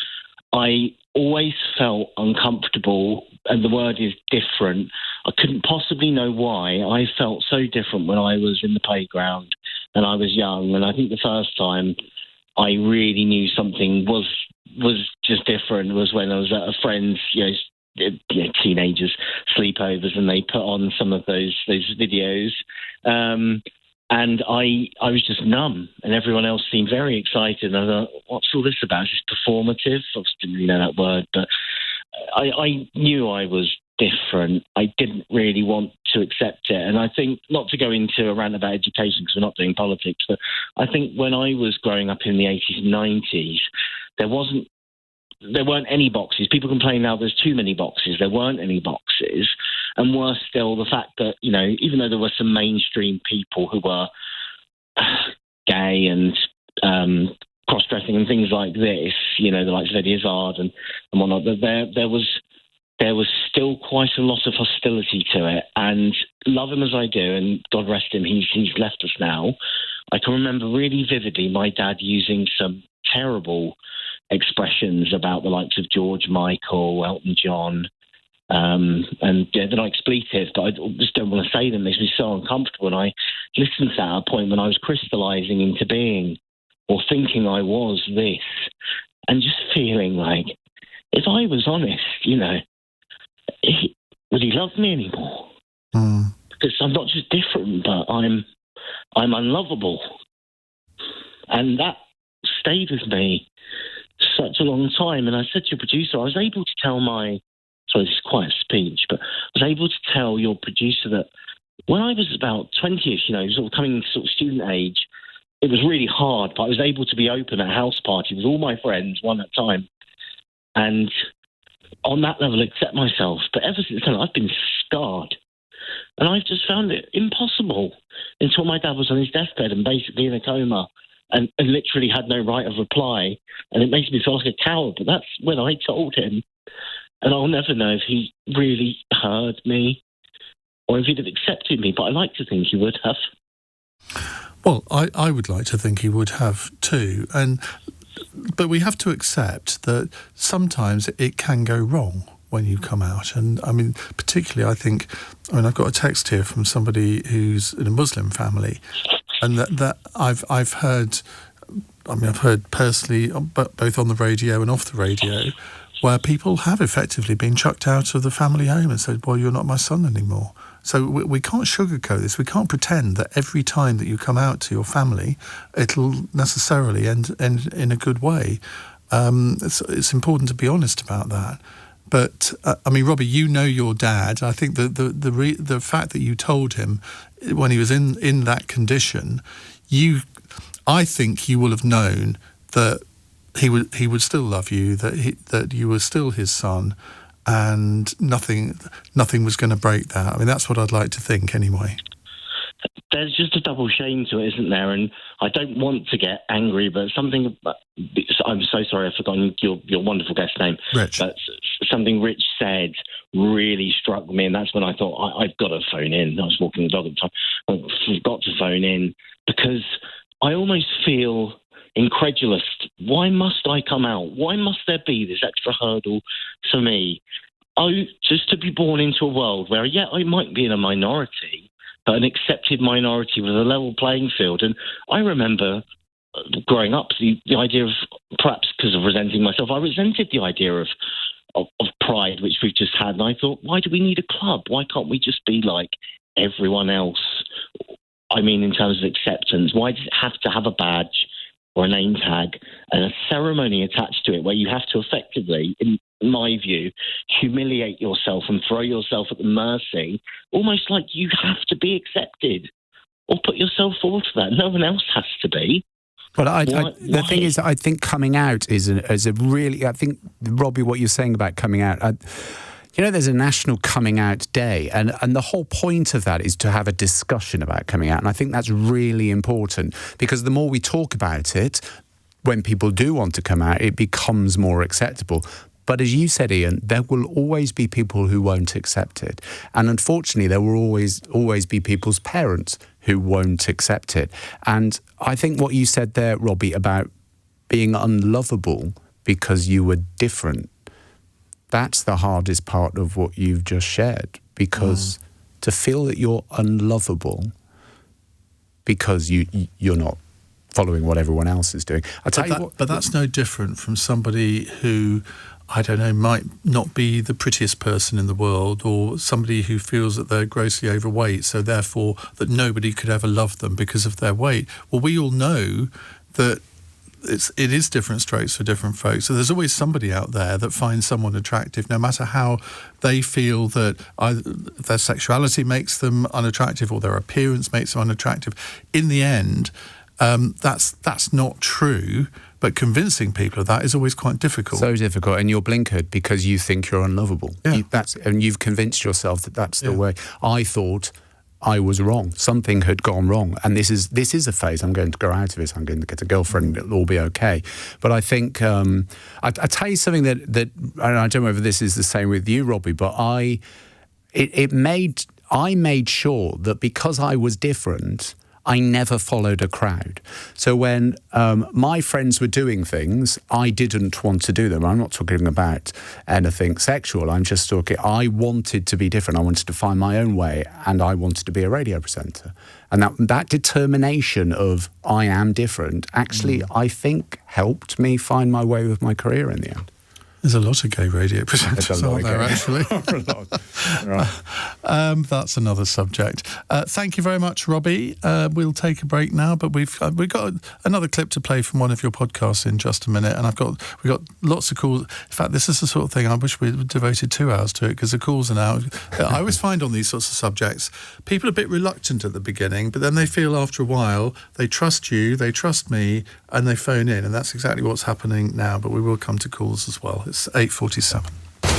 I always felt uncomfortable, and the word is different. I couldn't possibly know why. I felt so different when I was in the playground and I was young, and I think the first time I really knew something was just different was when I was at a friend's, teenagers sleepovers, and they put on some of those videos, and I was just numb, and everyone else seemed very excited. And I thought, what's all this about? Is this performative? I didn't really know that word, but I knew I was different. I didn't really want to accept it. And I think, not to go into a rant about education because we're not doing politics, but I think when I was growing up in the 80s and 90s, there weren't any boxes. People complain now there's too many boxes. There weren't any boxes. And worse still, the fact that, even though there were some mainstream people who were gay and cross-dressing and things like this, the likes of Eddie Izzard and whatnot, there was still quite a lot of hostility to it. And love him as I do, and God rest him, he's left us now. I can remember really vividly my dad using some terrible expressions about the likes of George Michael, Elton John, and they're not expletive, but I just don't want to say them. It makes me so uncomfortable. And I listened to that at a point when I was crystallising into being, or thinking I was this, and just feeling like, if I was honest, would he love me anymore? Because I'm not just different, but I'm unlovable. And that stayed with me such a long time. And I said to your producer, I was able to tell sorry, this is quite a speech, but I was able to tell your producer that when I was about 20ish, sort of coming into sort of student age, it was really hard, but I was able to be open at a house party with all my friends, one at a time. And on that level, accept myself. But ever since then, I've been scarred. And I've just found it impossible until my dad was on his deathbed and basically in a coma and literally had no right of reply. And it makes me feel like a coward, but that's when I told him. And I'll never know if he really heard me or if he'd have accepted me, but I like to think he would have. Well, I would like to think he would have too. But we have to accept that sometimes it can go wrong when you come out. And I mean, particularly, I've got a text here from somebody who's in a Muslim family, and that I've heard personally, both on the radio and off the radio, where people have effectively been chucked out of the family home and said, well, you're not my son anymore. So we can't sugarcoat this. We can't pretend that every time that you come out to your family, it'll necessarily end in a good way. It's important to be honest about that. But I mean, Robbie, you know your dad. I think the fact that you told him when he was in that condition, I think you will have known that he would still love you, that you were still his son, and nothing was going to break that. I mean, that's what I'd like to think anyway. There's just a double shame to it, isn't there? And I don't want to get angry, but I'm so sorry, I've forgotten your wonderful guest name. Rich. But something Rich said really struck me, and that's when I thought, I've got to phone in. I was walking the dog at the time. I've got to phone in because I almost feel incredulous. Why must I come out? Why must there be this extra hurdle for me? Just to be born into a world where, yeah, I might be in a minority, but an accepted minority with a level playing field. And I remember growing up, the idea of, perhaps because of resenting myself, I resented the idea of pride, which we've just had. And I thought, why do we need a club? Why can't we just be like everyone else? I mean, in terms of acceptance, why does it have to have a badge or a name tag and a ceremony attached to it where you have to effectively, in my view, humiliate yourself and throw yourself at the mercy, almost like you have to be accepted or put yourself forward for that. No one else has to be. But the thing is, I think coming out is a really, I think, Robbie, what you're saying about coming out, there's a National Coming Out Day, and the whole point of that is to have a discussion about coming out. And I think that's really important because the more we talk about it, when people do want to come out, it becomes more acceptable. But as you said, Iain, there will always be people who won't accept it. And unfortunately, there will always be people's parents who won't accept it. And I think what you said there, Robbie, about being unlovable because you were different, that's the hardest part of what you've just shared. Because to feel that you're unlovable because you're not following what everyone else is doing. But that's no different from somebody who, I don't know, might not be the prettiest person in the world, or somebody who feels that they're grossly overweight, so therefore that nobody could ever love them because of their weight. Well, we all know that it is different strokes for different folks. So there's always somebody out there that finds someone attractive, no matter how they feel that either their sexuality makes them unattractive or their appearance makes them unattractive. In the end, that's not true. But convincing people of that is always quite difficult. So difficult, and you're blinkered because you think you're unlovable. Yeah. And you've convinced yourself that that's the way. I thought I was wrong. Something had gone wrong, and this is a phase. I'm going to grow out of it. I'm going to get a girlfriend. It'll all be okay. But I think I tell you something that and I don't know whether this is the same with you, Robbie. But I made sure that because I was different, I never followed a crowd. So when my friends were doing things, I didn't want to do them. I'm not talking about anything sexual. I'm just talking, I wanted to be different. I wanted to find my own way, and I wanted to be a radio presenter. And that determination of I am different actually, I think, helped me find my way with my career in the end. There's a lot of gay radio presenters, aren't there, actually? Right. That's another subject. Thank you very much, Robbie. We'll take a break now, but we've got another clip to play from one of your podcasts in just a minute, and we've got lots of calls. In fact, this is the sort of thing I wish we'd devoted 2 hours to it, because the calls are now. I always find on these sorts of subjects, people are a bit reluctant at the beginning, but then they feel after a while they trust you, they trust me, and they phone in, and that's exactly what's happening now. But we will come to calls as well. It's 8:47.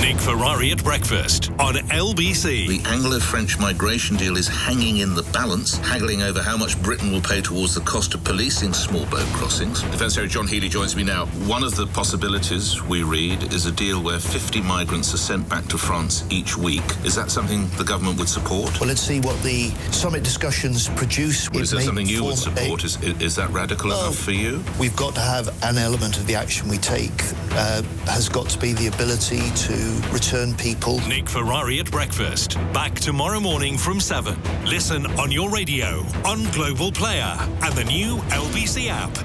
Nick Ferrari at breakfast on LBC. The Anglo-French migration deal is hanging in the balance, haggling over how much Britain will pay towards the cost of policing small boat crossings. Defence Secretary John Healey joins me now. One of the possibilities, we read, is a deal where 50 migrants are sent back to France each week. Is that something the government would support? Well, let's see what the summit discussions produce. Well, is that something you would support? Is that radical enough for you? We've got to have an element of the action we take has got to be the ability to return people. Nick Ferrari at breakfast. Back tomorrow morning from 7. Listen on your radio, on Global Player, and the new LBC app.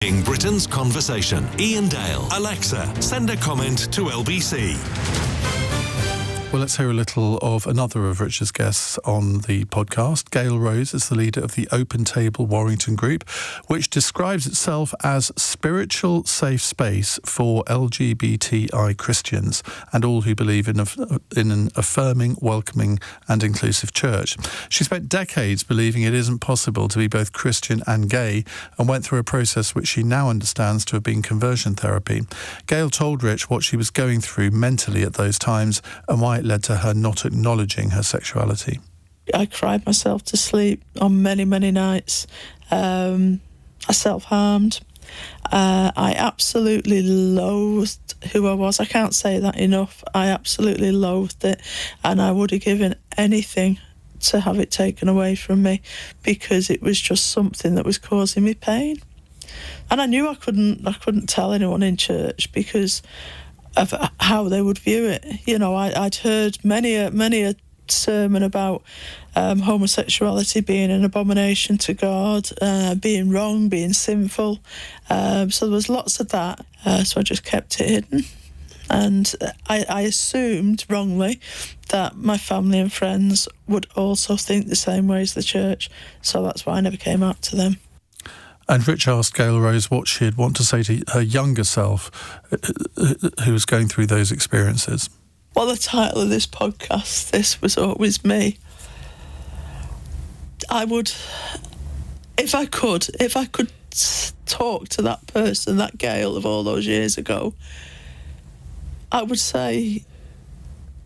In Britain's conversation, Iain Dale. Alexa, send a comment to LBC. Well, let's hear a little of another of Richard's guests on the podcast. Gail Rose is the leader of the Open Table Warrington Group, which describes itself as spiritual safe space for LGBTI Christians and all who believe in an affirming, welcoming and inclusive church. She spent decades believing it isn't possible to be both Christian and gay and went through a process which she now understands to have been conversion therapy. Gail told Rich what she was going through mentally at those times and why it led to her not acknowledging her sexuality. I cried myself to sleep on many, many nights. I self-harmed. I absolutely loathed who I was. I can't say that enough. I absolutely loathed it, and I would have given anything to have it taken away from me because it was just something that was causing me pain. And I knew I couldn't tell anyone in church because of how they would view it. You know, I'd heard many a sermon about homosexuality being an abomination to God, being wrong, being sinful. So there was lots of that. So I just kept it hidden. And I assumed wrongly that my family and friends would also think the same way as the church. So that's why I never came out to them. And Rich asked Gail Rose what she'd want to say to her younger self who was going through those experiences. Well, the title of this podcast, This Was Always Me. I would, if I could talk to that person, that Gail of all those years ago, I would say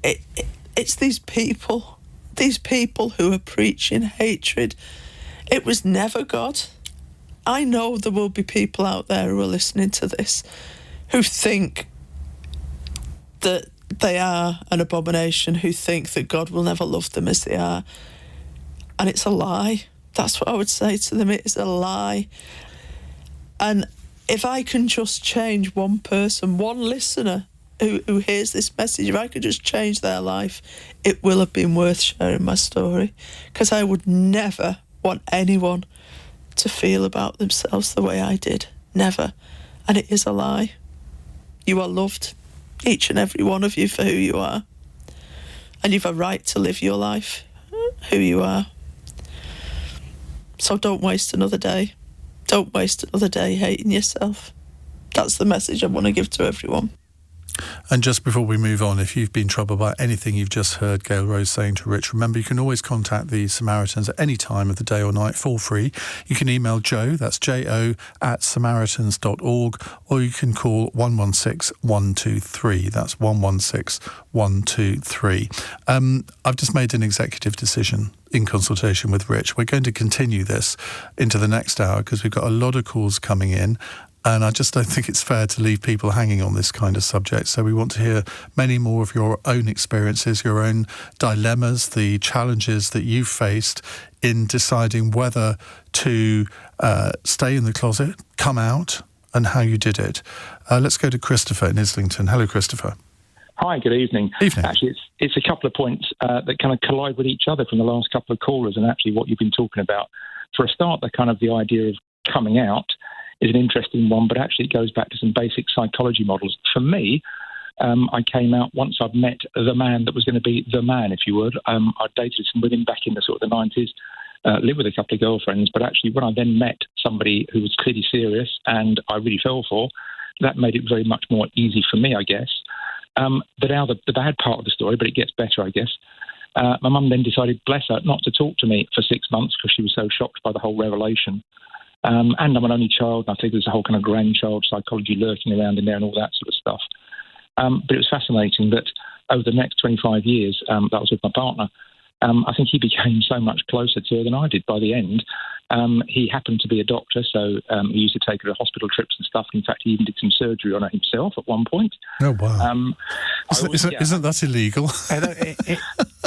it's these people who are preaching hatred. It was never God. I know there will be people out there who are listening to this who think that they are an abomination, who think that God will never love them as they are. And it's a lie. That's what I would say to them. It is a lie. And if I can just change one person, one listener who hears this message, if I could just change their life, it will have been worth sharing my story. Because I would never want anyone to feel about themselves the way I did. Never. And it is a lie. You are loved, each and every one of you, for who you are. And you've a right to live your life who you are. So don't waste another day. Don't waste another day hating yourself. That's the message I want to give to everyone. And just before we move on, if you've been troubled by anything you've just heard Gail Rose saying to Rich, remember you can always contact the Samaritans at any time of the day or night for free. You can email Joe, that's Jo, @samaritans.org, or you can call 116 123. That's 116 123. I've just made an executive decision in consultation with Rich. We're going to continue this into the next hour because we've got a lot of calls coming in. And I just don't think it's fair to leave people hanging on this kind of subject. So we want to hear many more of your own experiences, your own dilemmas, the challenges that you've faced in deciding whether to stay in the closet, come out, and how you did it. Let's go to Christopher in Islington. Hello, Christopher. Hi, good evening. Evening. Actually, it's a couple of points that kind of collide with each other from the last couple of callers and actually what you've been talking about. For a start, the idea of coming out is an interesting one, but actually it goes back to some basic psychology models. For me, I came out once I'd met the man that was going to be the man, if you would. I dated some women back in the sort of the 90s, lived with a couple of girlfriends, but actually when I then met somebody who was clearly serious and I really fell for, that made it very much more easy for me, I guess. But now the bad part of the story, but it gets better, I guess. My mum then decided, bless her, not to talk to me for 6 months because she was so shocked by the whole revelation. And I'm an only child, and I think there's a whole kind of grandchild psychology lurking around in there and all that sort of stuff. But it was fascinating that over the next 25 years, that was with my partner, I think he became so much closer to her than I did by the end. He happened to be a doctor, so he used to take her to hospital trips and stuff. In fact, he even did some surgery on her himself at one point. Oh, wow. Isn't that illegal?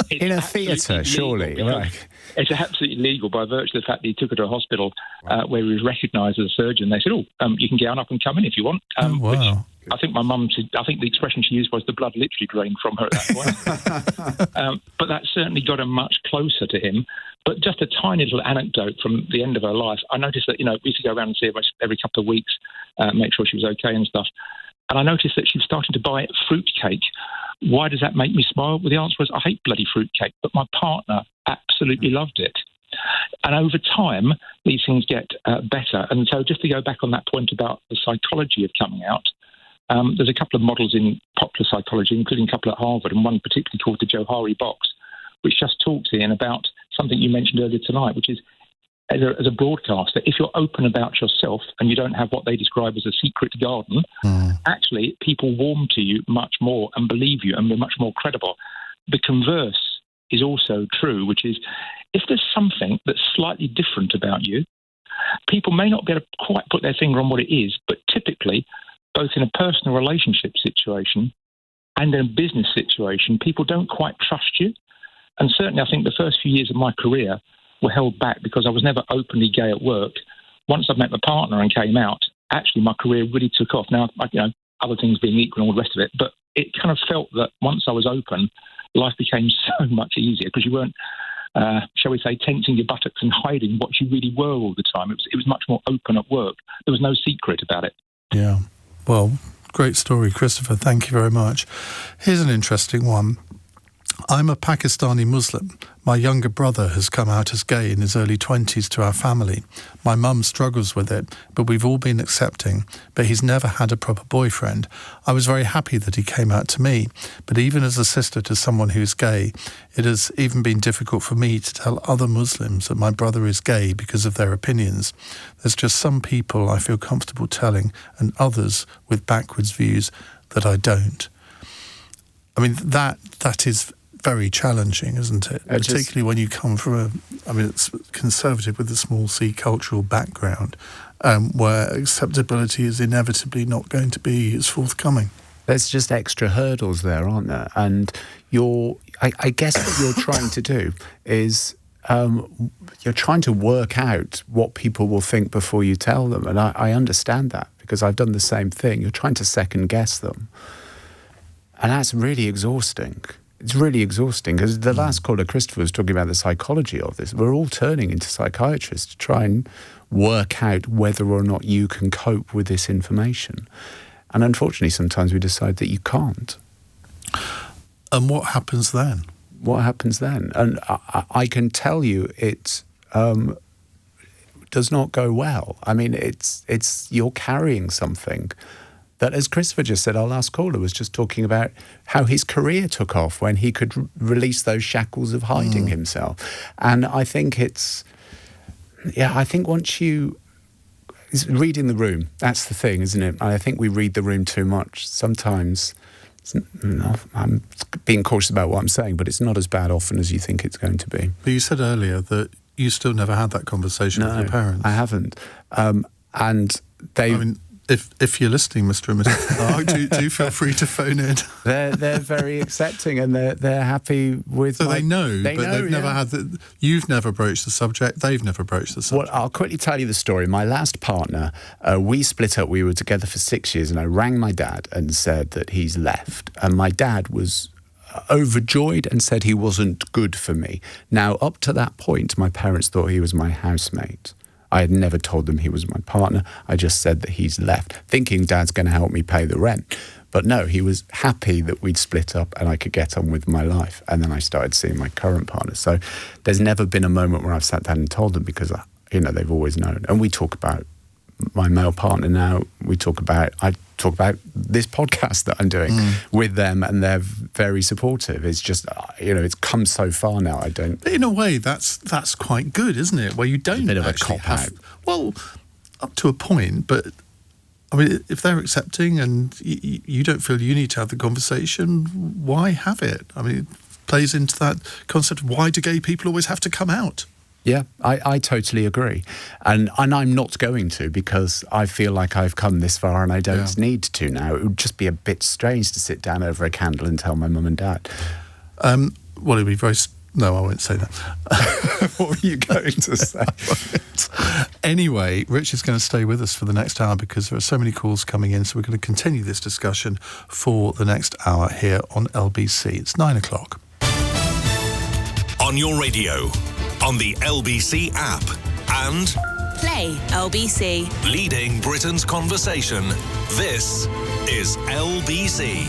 In a theatre, surely. Right. It's absolutely legal by virtue of the fact that he took her to a hospital where he was recognised as a surgeon. They said, you can get on up and come in if you want. Wow. I think my mum said, I think the expression she used was the blood literally drained from her at that point. But that certainly got her much closer to him. But just a tiny little anecdote from the end of her life. I noticed that, we used to go around and see her every couple of weeks, make sure she was okay and stuff. And I noticed that she was starting to buy fruitcake. Why does that make me smile? Well, the answer was, I hate bloody fruitcake, but my partner absolutely loved it. And over time, these things get better. And so just to go back on that point about the psychology of coming out, there's a couple of models in popular psychology, including a couple at Harvard, and one particularly called the Johari box, which just talks, Ian, about something you mentioned earlier tonight, which is, as a broadcaster, if you're open about yourself and you don't have what they describe as a secret garden, actually people warm to you much more and believe you and be much more credible. The converse is also true, which is if there's something that's slightly different about you, people may not be able to quite put their finger on what it is, but typically, both in a personal relationship situation and in a business situation, people don't quite trust you. And certainly I think the first few years of my career were held back because I was never openly gay at work. Once I met my partner and came out, actually my career really took off. Now, other things being equal and all the rest of it, but it kind of felt that once I was open, life became so much easier because you weren't, shall we say, tensing your buttocks and hiding what you really were all the time. It was much more open at work. There was no secret about it. Yeah. Well, great story, Christopher. Thank you very much. Here's an interesting one. I'm a Pakistani Muslim. My younger brother has come out as gay in his early 20s to our family. My mum struggles with it, but we've all been accepting. But he's never had a proper boyfriend. I was very happy that he came out to me. But even as a sister to someone who's gay, it has even been difficult for me to tell other Muslims that my brother is gay because of their opinions. There's just some people I feel comfortable telling and others with backwards views that I don't. I mean, that is very challenging, isn't it? Particularly when you come from it's conservative with a small c cultural background, where acceptability is inevitably not going to be as forthcoming. There's just extra hurdles there, aren't there? And I guess what you're trying to do is you're trying to work out what people will think before you tell them. And I understand that because I've done the same thing. You're trying to second guess them. And that's really exhausting. It's really exhausting because the last caller, Christopher, was talking about the psychology of this. We're all turning into psychiatrists to try and work out whether or not you can cope with this information. And unfortunately, sometimes we decide that you can't. And what happens then? What happens then? And I can tell you it does not go well. I mean, it's you're carrying something that, as Christopher just said, our last caller was just talking about how his career took off when he could release those shackles of hiding himself. And I think once it's reading the room, that's the thing, isn't it? I think we read the room too much. Sometimes, I'm being cautious about what I'm saying, but it's not as bad often as you think it's going to be. But you said earlier that you still never had that conversation with your parents. I haven't. And they... If you're listening, Mr. and Mrs. Clarke, do feel free to phone in. They're very accepting and they're happy with. So they know, but they've never had the. You've never broached the subject. They've never broached the subject. Well, I'll quickly tell you the story. My last partner, we split up. We were together for 6 years, and I rang my dad and said that he's left. And my dad was overjoyed and said he wasn't good for me. Now, up to that point, my parents thought he was my housemate. I had never told them he was my partner. I just said that he's left, thinking Dad's going to help me pay the rent. But no, he was happy that we'd split up and I could get on with my life. And then I started seeing my current partner. So there's never been a moment where I've sat down and told them because, they've always known. And we talk about my male partner now. I talk about this podcast that I'm doing with them, and they're very supportive. It's just, it's come so far now. But in a way, that's quite good, isn't it? Where you don't a bit of a cop out. Well, up to a point, but I mean, if they're accepting and you don't feel you need to have the conversation, why have it? I mean, it plays into that concept of why do gay people always have to come out? Yeah, I totally agree. And I'm not going to because I feel like I've come this far and I don't need to now. It would just be a bit strange to sit down over a candle and tell my mum and dad. Well, it'd be very No, I won't say that. What were you going to say? Anyway, Rich is going to stay with us for the next hour because there are so many calls coming in, so we're going to continue this discussion for the next hour here on LBC. It's 9 o'clock. On your radio, on the LBC app, and Play LBC. leading Britain's conversation. This is LBC.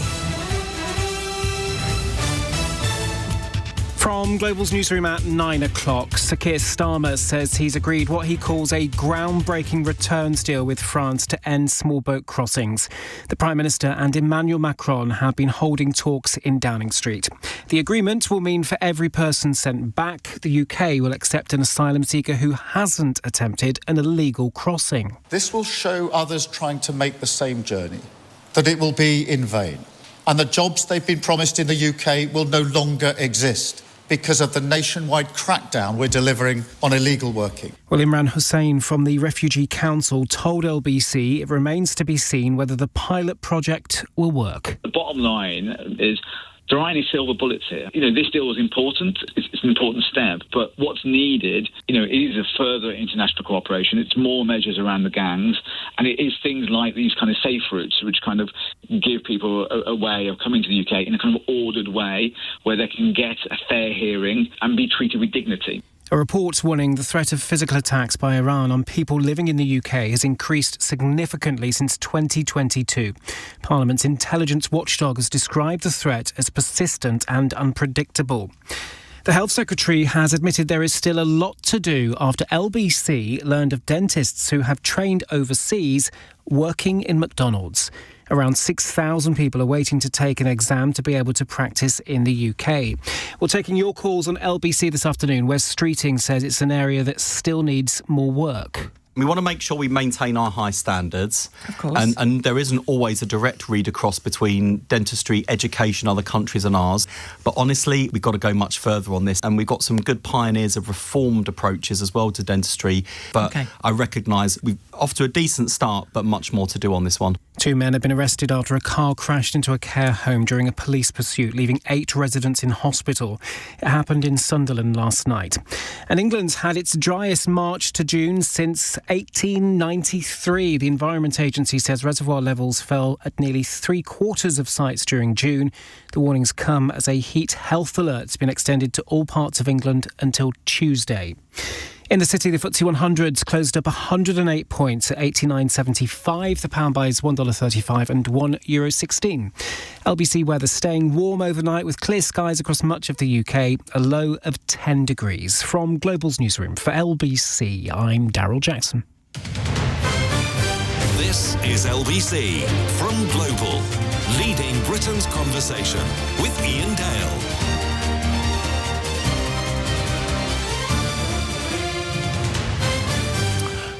From Global's newsroom at 9 o'clock, Sir Keir Starmer says he's agreed what he calls a groundbreaking returns deal with France to end small boat crossings. The Prime Minister and Emmanuel Macron have been holding talks in Downing Street. The agreement will mean for every person sent back, the UK will accept an asylum seeker who hasn't attempted an illegal crossing. This will show others trying to make the same journey that it will be in vain, and the jobs they've been promised in the UK will no longer exist because of the nationwide crackdown we're delivering on illegal working. Well, Imran Hussain from the Refugee Council told LBC it remains to be seen whether the pilot project will work. The bottom line is there aren't any silver bullets here. This deal was important. It's an important step. But what's needed, is a further international cooperation. It's more measures around the gangs. And it is things like these kind of safe routes, which kind of give people a way of coming to the UK in a kind of ordered way where they can get a fair hearing and be treated with dignity. A report warning the threat of physical attacks by Iran on people living in the UK has increased significantly since 2022. Parliament's intelligence watchdog has described the threat as persistent and unpredictable. The Health Secretary has admitted there is still a lot to do after LBC learned of dentists who have trained overseas working in McDonald's. Around 6,000 people are waiting to take an exam to be able to practice in the UK. Well, taking your calls on LBC this afternoon, Wes Streeting says it's an area that still needs more work. We want to make sure we maintain our high standards. Of course. And there isn't always a direct read across between dentistry, education, other countries and ours. But honestly, we've got to go much further on this. And we've got some good pioneers of reformed approaches as well to dentistry. But I recognise we're off to a decent start, but much more to do on this one. 2 men have been arrested after a car crashed into a care home during a police pursuit, leaving 8 residents in hospital. It happened in Sunderland last night. And England's had its driest March to June since 1893. The Environment Agency says reservoir levels fell at nearly 3/4 of sites during June. The warnings come as a heat health alert's been extended to all parts of England until Tuesday. In the city, the FTSE 100's closed up 108 points at 89.75. The pound buys $1.35 and €1.16. LBC weather staying warm overnight with clear skies across much of the UK, a low of 10 degrees. From Global's newsroom for LBC, I'm Daryl Jackson. This is LBC from Global, leading Britain's conversation with Iain Dale.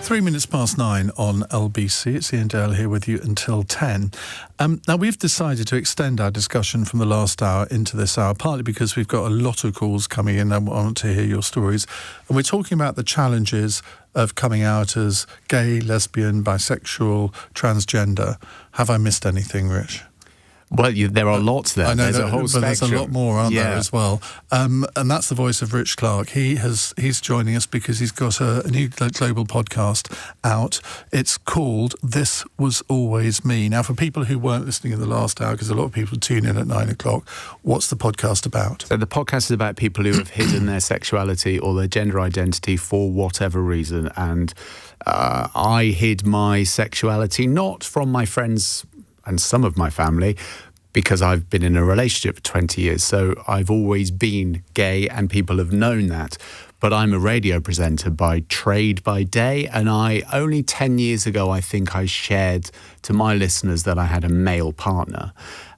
3 minutes past 9 on LBC. It's Iain Dale here with you until 10. Now, we've decided to extend our discussion from the last hour into this hour, partly because we've got a lot of calls coming in and I want to hear your stories. And we're talking about the challenges of coming out as gay, lesbian, bisexual, transgender. Have I missed anything, Rich? Well, there are lots there. I know there's a whole spectrum. There's a lot more, aren't there, as well? And that's the voice of Rich Clarke. He's joining us because he's got a new global podcast out. It's called This Was Always Me. Now, for people who weren't listening in the last hour, because a lot of people tune in at 9 o'clock, what's the podcast about? So the podcast is about people who have hidden their sexuality or their gender identity for whatever reason. And I hid my sexuality not from my friends and some of my family, because I've been in a relationship for 20 years. So I've always been gay and people have known that. But I'm a radio presenter by trade by day. And only 10 years ago, I think I shared to my listeners that I had a male partner.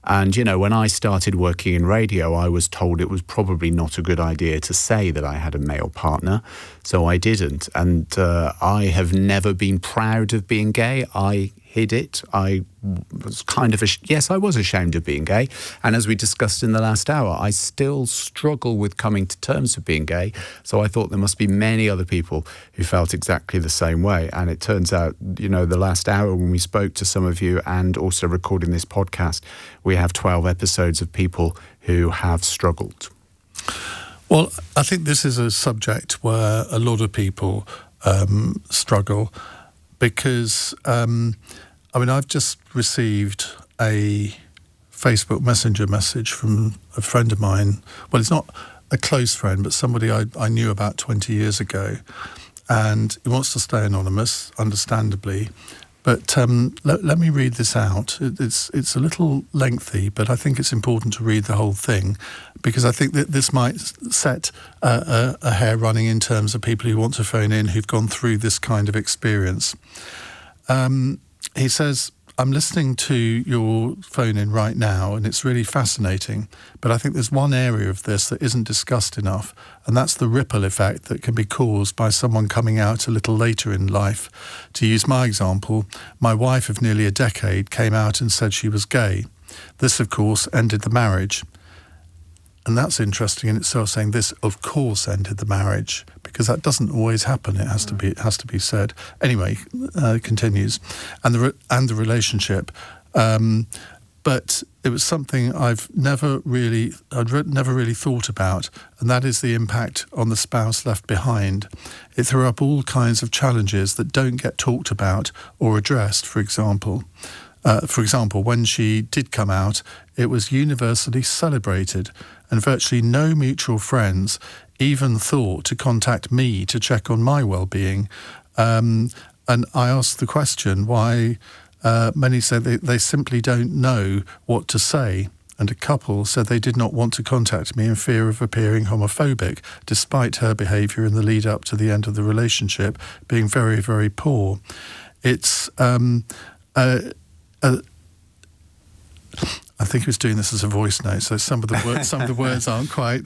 And, when I started working in radio, I was told it was probably not a good idea to say that I had a male partner. So I didn't. And I have never been proud of being gay. I hid it. I was I was ashamed of being gay. And as we discussed in the last hour, I still struggle with coming to terms with being gay. So I thought there must be many other people who felt exactly the same way. And it turns out, the last hour when we spoke to some of you and also recording this podcast, we have 12 episodes of people who have struggled. Well, I think this is a subject where a lot of people struggle because, I've just received a Facebook Messenger message from a friend of mine. Well, it's not a close friend, but somebody I knew about 20 years ago. And he wants to stay anonymous, understandably. But let me read this out. It's a little lengthy, but I think it's important to read the whole thing because I think that this might set a hair running in terms of people who want to phone in who've gone through this kind of experience. He says, I'm listening to your phone in right now and it's really fascinating, but I think there's one area of this that isn't discussed enough, and that's the ripple effect that can be caused by someone coming out a little later in life. To use my example, my wife of nearly a decade came out and said she was gay. This, of course, ended the marriage. And that's interesting in itself, saying this, of course, ended the marriage, because that doesn't always happen. It has to be said. Anyway, it continues, and the relationship. But it was something I'd never really thought about, and that is the impact on the spouse left behind. It threw up all kinds of challenges that don't get talked about or addressed. For example, when she did come out, it was universally celebrated, and virtually no mutual friends even thought to contact me to check on my well-being. And I asked the question why many said they simply don't know what to say. And a couple said they did not want to contact me in fear of appearing homophobic, despite her behaviour in the lead up to the end of the relationship being very, very poor. It's I think he was doing this as a voice note, so some of the words aren't quite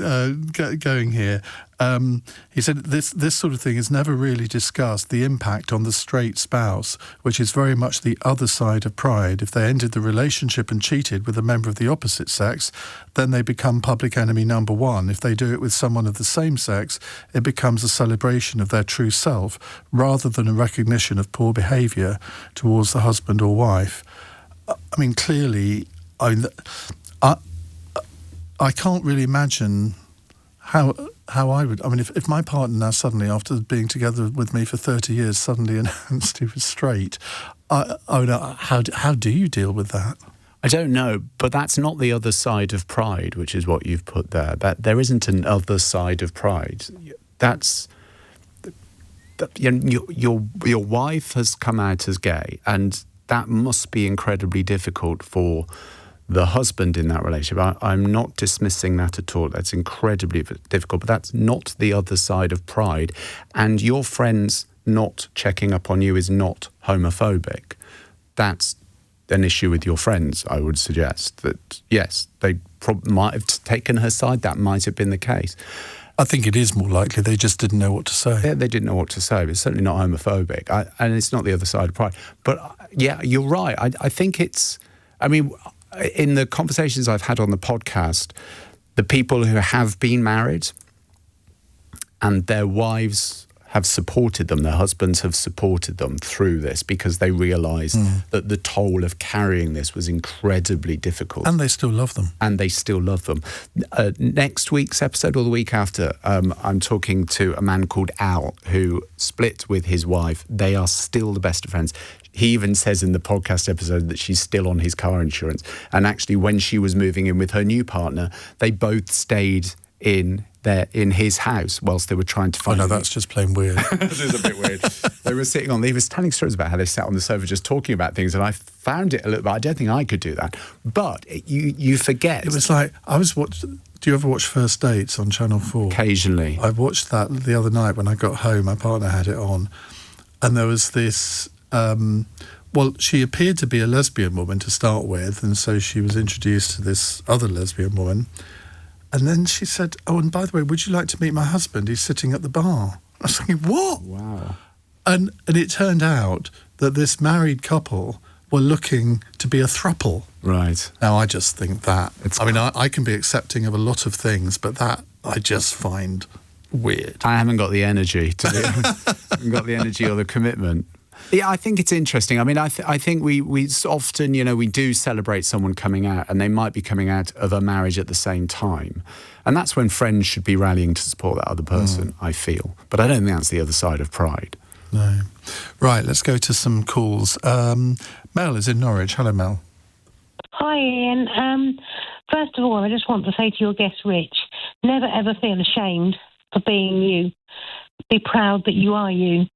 going here. He said this sort of thing is never really discussed, the impact on the straight spouse, which is very much the other side of pride. If they ended the relationship and cheated with a member of the opposite sex, then they become public enemy number one. If they do it with someone of the same sex, it becomes a celebration of their true self, rather than a recognition of poor behaviour towards the husband or wife. I mean, clearly, I can't really imagine how I would. I mean, if my partner now suddenly, after being together with me for 30 years, suddenly announced he was straight, how do you deal with that? I don't know, but that's not the other side of pride, which is what you've put there. That there isn't an other side of pride. That's your wife has come out as gay, and that must be incredibly difficult for the husband in that relationship. I'm not dismissing that at all. That's incredibly difficult, but that's not the other side of pride. And your friends not checking up on you is not homophobic. That's an issue with your friends, I would suggest. That, yes, they might have taken her side. That might have been the case. I think it is more likely they just didn't know what to say. Yeah, they didn't know what to say, but it's certainly not homophobic. And it's not the other side of pride. But, yeah, you're right. I think it's... I mean, in the conversations I've had on the podcast, the people who have been married and their wives have supported them, their husbands have supported them through this because they realised that the toll of carrying this was incredibly difficult. And they still love them. Next week's episode, or the week after, I'm talking to a man called Al who split with his wife. They are still the best of friends. He even says in the podcast episode that she's still on his car insurance. And actually, when she was moving in with her new partner, they both stayed in his house whilst they were trying to find... Oh, no, that's just plain weird. This is a bit weird. He was telling stories about how they sat on the sofa just talking about things, and I found it a little bit... I don't think I could do that. But you forget... It was like, do you ever watch First Dates on Channel 4? Occasionally. I watched that the other night when I got home. My partner had it on. And there was this... she appeared to be a lesbian woman to start with, and so she was introduced to this other lesbian woman. And then she said, "Oh, and by the way, would you like to meet my husband? He's sitting at the bar." I was thinking, what? Wow. And it turned out that this married couple were looking to be a throuple. Right. Now, I just think that... I can be accepting of a lot of things, but that I just find weird. I haven't got the energy to do it. I haven't got the energy or the commitment. Yeah, I think it's interesting. I mean, I think we often, we do celebrate someone coming out, and they might be coming out of a marriage at the same time. And that's when friends should be rallying to support that other person, I feel. But I don't think that's the other side of pride. No. Right, let's go to some calls. Mel is in Norwich. Hello, Mel. Hi, Ian. First of all, I just want to say to your guest, Rich, never ever feel ashamed for being you. Be proud that you are you.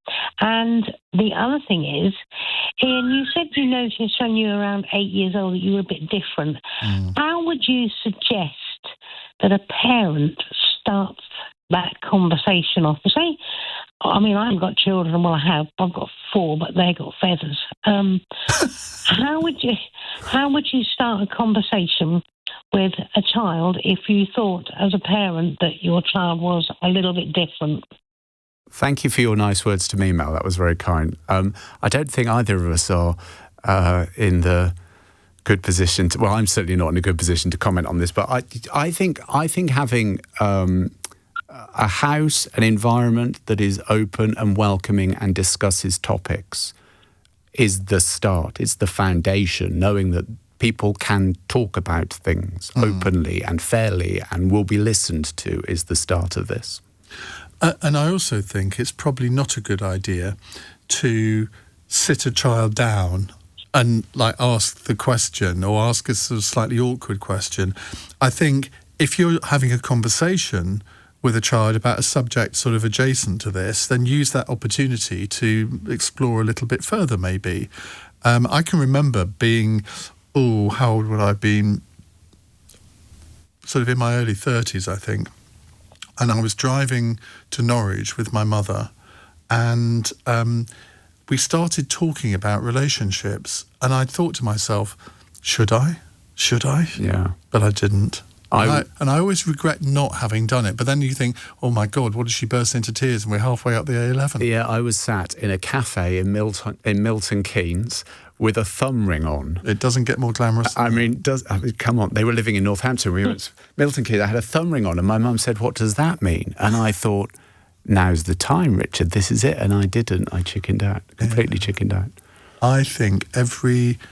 And the other thing is, Ian, you said you noticed when you were around 8 years old that you were a bit different. How would you suggest that a parent starts that conversation off? Say, I mean, I haven't got children. Well, I have. I've got 4, but they got feathers. How would you start a conversation with a child if you thought, as a parent, that your child was a little bit different? Thank you for your nice words to me, Mel. That was very kind. I don't think either of us are in the good position to, well, I'm certainly not in a good position to comment on this, but I think having a house, an environment that is open and welcoming and discusses topics is the start. It's the foundation, knowing that people can talk about things openly and fairly and will be listened to is the start of this. And I also think it's probably not a good idea to sit a child down and ask the question or ask a sort of slightly awkward question. I think if you're having a conversation with a child about a subject sort of adjacent to this, then use that opportunity to explore a little bit further, maybe. I can remember being, how old would I have been? Sort of in my early 30s, I think. And I was driving to Norwich with my mother, and we started talking about relationships. And I thought to myself, should I? Yeah. But I didn't. And I always regret not having done it. But then you think, oh my God, what if she burst into tears and we're halfway up the A11? Yeah, I was sat in a cafe in Milton Keynes with a thumb ring on. It doesn't get more glamorous. I mean, come on. They were living in Northampton. We were at Milton Keynes. I had a thumb ring on, and my mum said, "What does that mean?" And I thought, now's the time, Richard. This is it. And I didn't. I chickened out. Completely chickened out. I think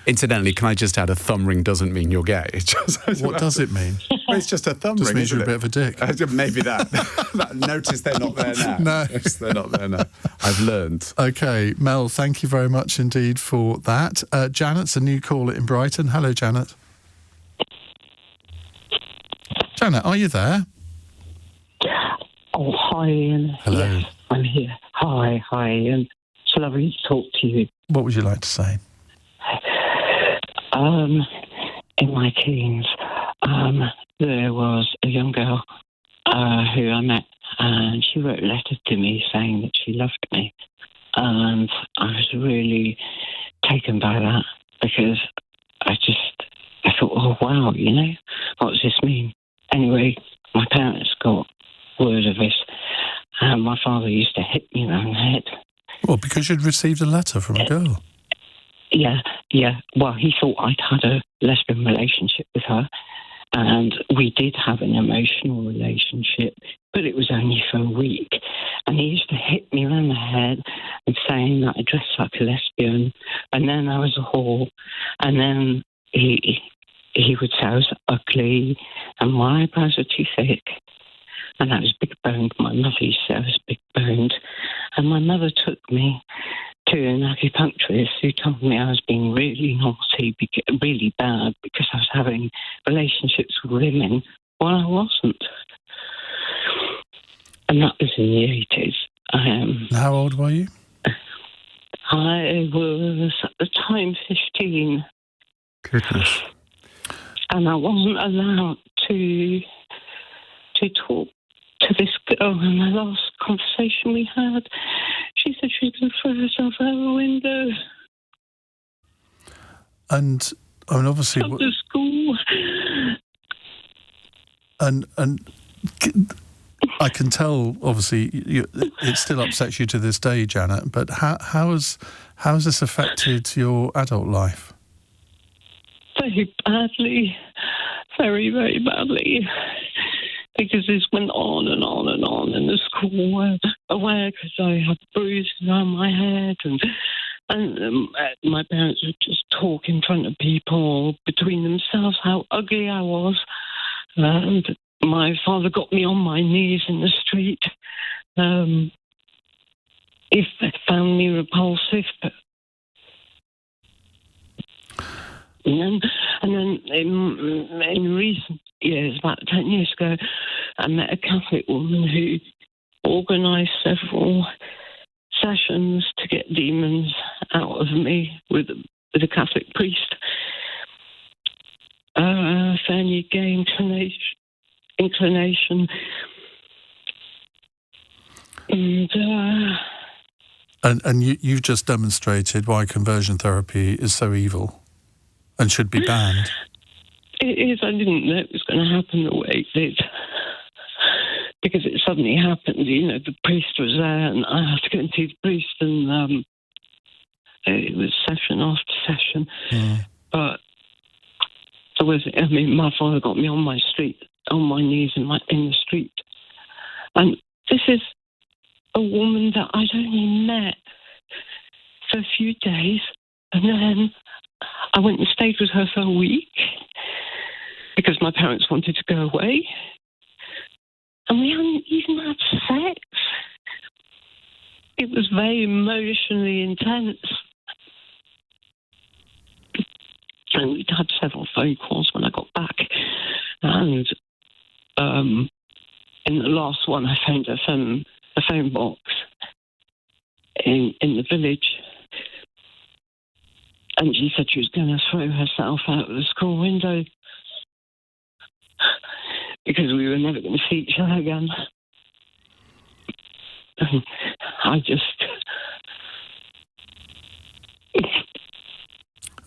Incidentally, can I just add, a thumb ring doesn't mean you're gay. It's just, what does it mean? Well, it's just a thumb ring. Just means you're a bit of a dick. Maybe that. Notice they're not there now. No. Notice they're not there now. I've learned. Okay, Mel, thank you very much indeed for that. Janet's a new caller in Brighton. Hello, Janet. Janet, are you there? Oh, hi, Ian. Hello. Yes, I'm here. Hi, Ian. It's lovely to talk to you. What would you like to say? In my teens, there was a young girl who I met, and she wrote letters to me saying that she loved me. And I was really taken by that because I thought, oh, wow, what does this mean? Anyway, my parents got word of this, and my father used to hit me around the head. Well, because you'd received a letter from a girl. Yeah. Well, he thought I'd had a lesbian relationship with her, and we did have an emotional relationship, but it was only for a week. And he used to hit me around the head and saying that I dressed like a lesbian, and then I was a whore, and then he would say I was ugly, and my eyebrows were too thick. And I was big-boned. My mother used to say I was big-boned. And my mother took me to an acupuncturist who told me I was being really naughty, really bad, because I was having relationships with women while I wasn't. And that was in the 80s. How old were you? I was, at the time, 15. Goodness. And I wasn't allowed to talk to this girl. In the last conversation we had, she said she was going to throw herself out the window. And I mean, obviously, of the school. And I can tell, obviously, it still upsets you to this day, Janet. But how has this affected your adult life? Very badly, very, very badly. Because this went on and on and on, and the school were aware because I had bruises on my head, and And my parents would just talk in front of people between themselves how ugly I was. And my father got me on my knees in the street. If they found me repulsive, but and then in recent years, about 10 years ago, I met a Catholic woman who organised several sessions to get demons out of me with a Catholic priest. Fairly gay inclination. And you've just demonstrated why conversion therapy is so evil and should be banned. It is. I didn't know it was going to happen the way it did. Because it suddenly happened, the priest was there and I had to go and see the priest, and it was session after session. But my father got me on my knees in the street. And this is a woman that I'd only met for a few days, and then I went and stayed with her for a week because my parents wanted to go away. And we hadn't even had sex. It was very emotionally intense. And we'd had several phone calls when I got back. And in the last one, I found a phone box in the village. And she said she was going to throw herself out of the school window because we were never going to see each other again. I just...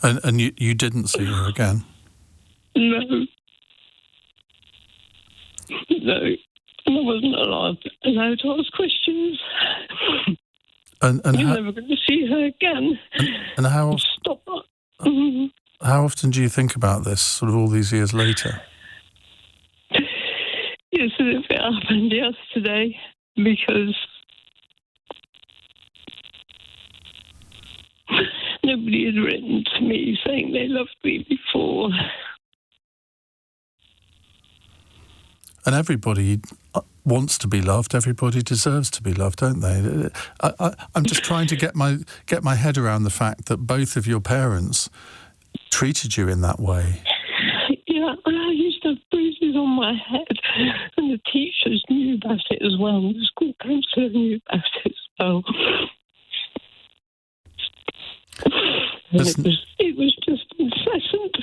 And you didn't see her again? No. And I wasn't allowed to ask questions. And You're never going to see her again. And how... Stop that. How often do you think about this, sort of all these years later? Yes, it happened yesterday because nobody had written to me saying they loved me before. And everybody wants to be loved. Everybody deserves to be loved, don't they? I'm just trying to get my head around the fact that both of your parents treated you in that way. Yeah, I used to have bruises on my head, and the teachers knew about it as well, and the school counsellor knew about it as well. And it was just incessant.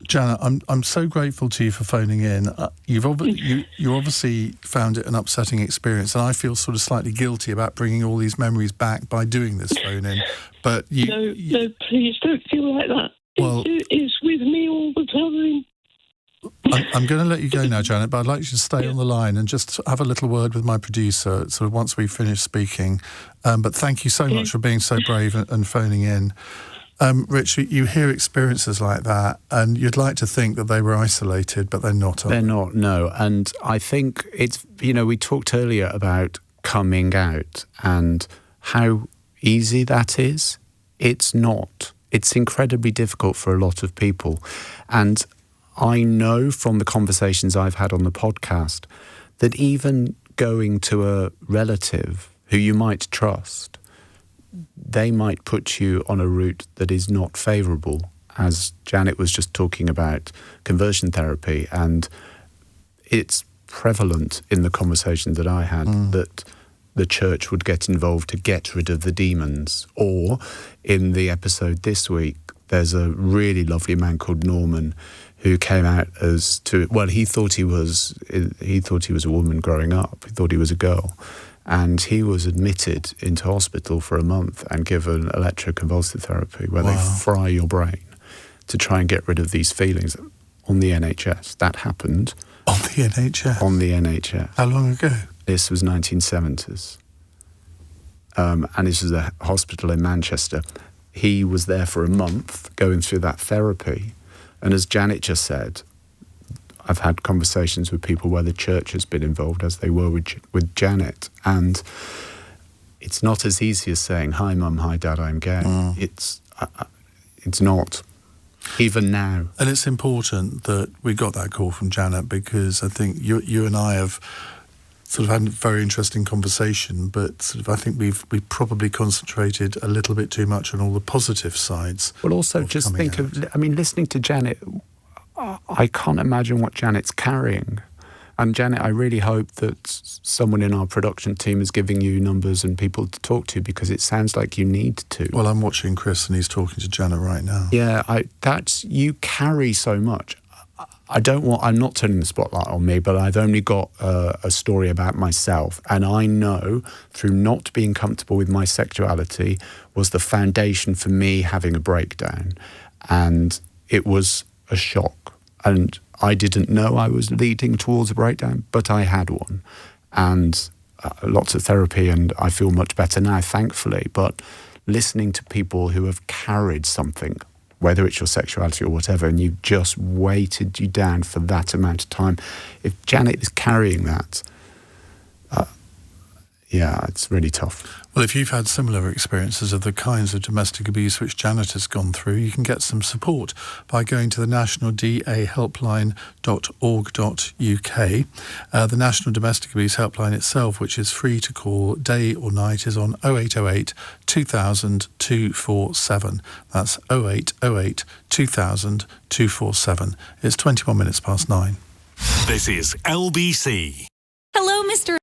Janet, I'm so grateful to you for phoning in. You obviously found it an upsetting experience, and I feel sort of slightly guilty about bringing all these memories back by doing this phone in. But No, please don't feel like that. Well, it's with me all the time. I'm going to let you go now, Janet, but I'd like you to stay on the line and just have a little word with my producer sort of once we finish speaking. But thank you so much for being so brave and phoning in. Rich, you hear experiences like that and you'd like to think that they were isolated, but they're not. They're not, no. And I think it's, we talked earlier about coming out and how easy that is. It's not. It's incredibly difficult for a lot of people. And I know from the conversations I've had on the podcast that even going to a relative who you might trust, they might put you on a route that is not favourable, as Janet was just talking about conversion therapy. And it's prevalent in the conversation that I had that the church would get involved to get rid of the demons. Or in the episode this week, there's a really lovely man called Norman who came out as to, well, he thought he was a woman growing up. He thought he was a girl. And he was admitted into hospital for a month and given electroconvulsive therapy where they fry your brain to try and get rid of these feelings on the NHS. That happened. On the NHS? On the NHS. How long ago? This was 1970s. And this was a hospital in Manchester. He was there for a month going through that therapy. And as Janet just said, I've had conversations with people where the church has been involved, as they were with Janet. And it's not as easy as saying, "Hi, Mum, hi, Dad, I'm gay." It's not, even now. And it's important that we got that call from Janet, because I think you and I have sort of had a very interesting conversation, but sort of I think we've probably concentrated a little bit too much on all the positive sides. Well, also just think of, I mean, listening to Janet, I can't imagine what Janet's carrying. And Janet, I really hope that someone in our production team is giving you numbers and people to talk to, because it sounds like you need to. Well, I'm watching Chris and he's talking to Janet right now. Yeah, you carry so much. I'm not turning the spotlight on me, but I've only got a story about myself. And I know through not being comfortable with my sexuality was the foundation for me having a breakdown. And it was a shock. And I didn't know I was leading towards a breakdown, but I had one. And lots of therapy, and I feel much better now, thankfully. But listening to people who have carried something, whether it's your sexuality or whatever, and you've just weighted you down for that amount of time. If Janet is carrying that, it's really tough. Well, if you've had similar experiences of the kinds of domestic abuse which Janet has gone through, you can get some support by going to the National DA Helpline.org.uk. The National Domestic Abuse Helpline itself, which is free to call day or night, is on 0808 2000 247. That's 0808 2000 247. It's 21 minutes past 9. This is LBC. Hello, Mr.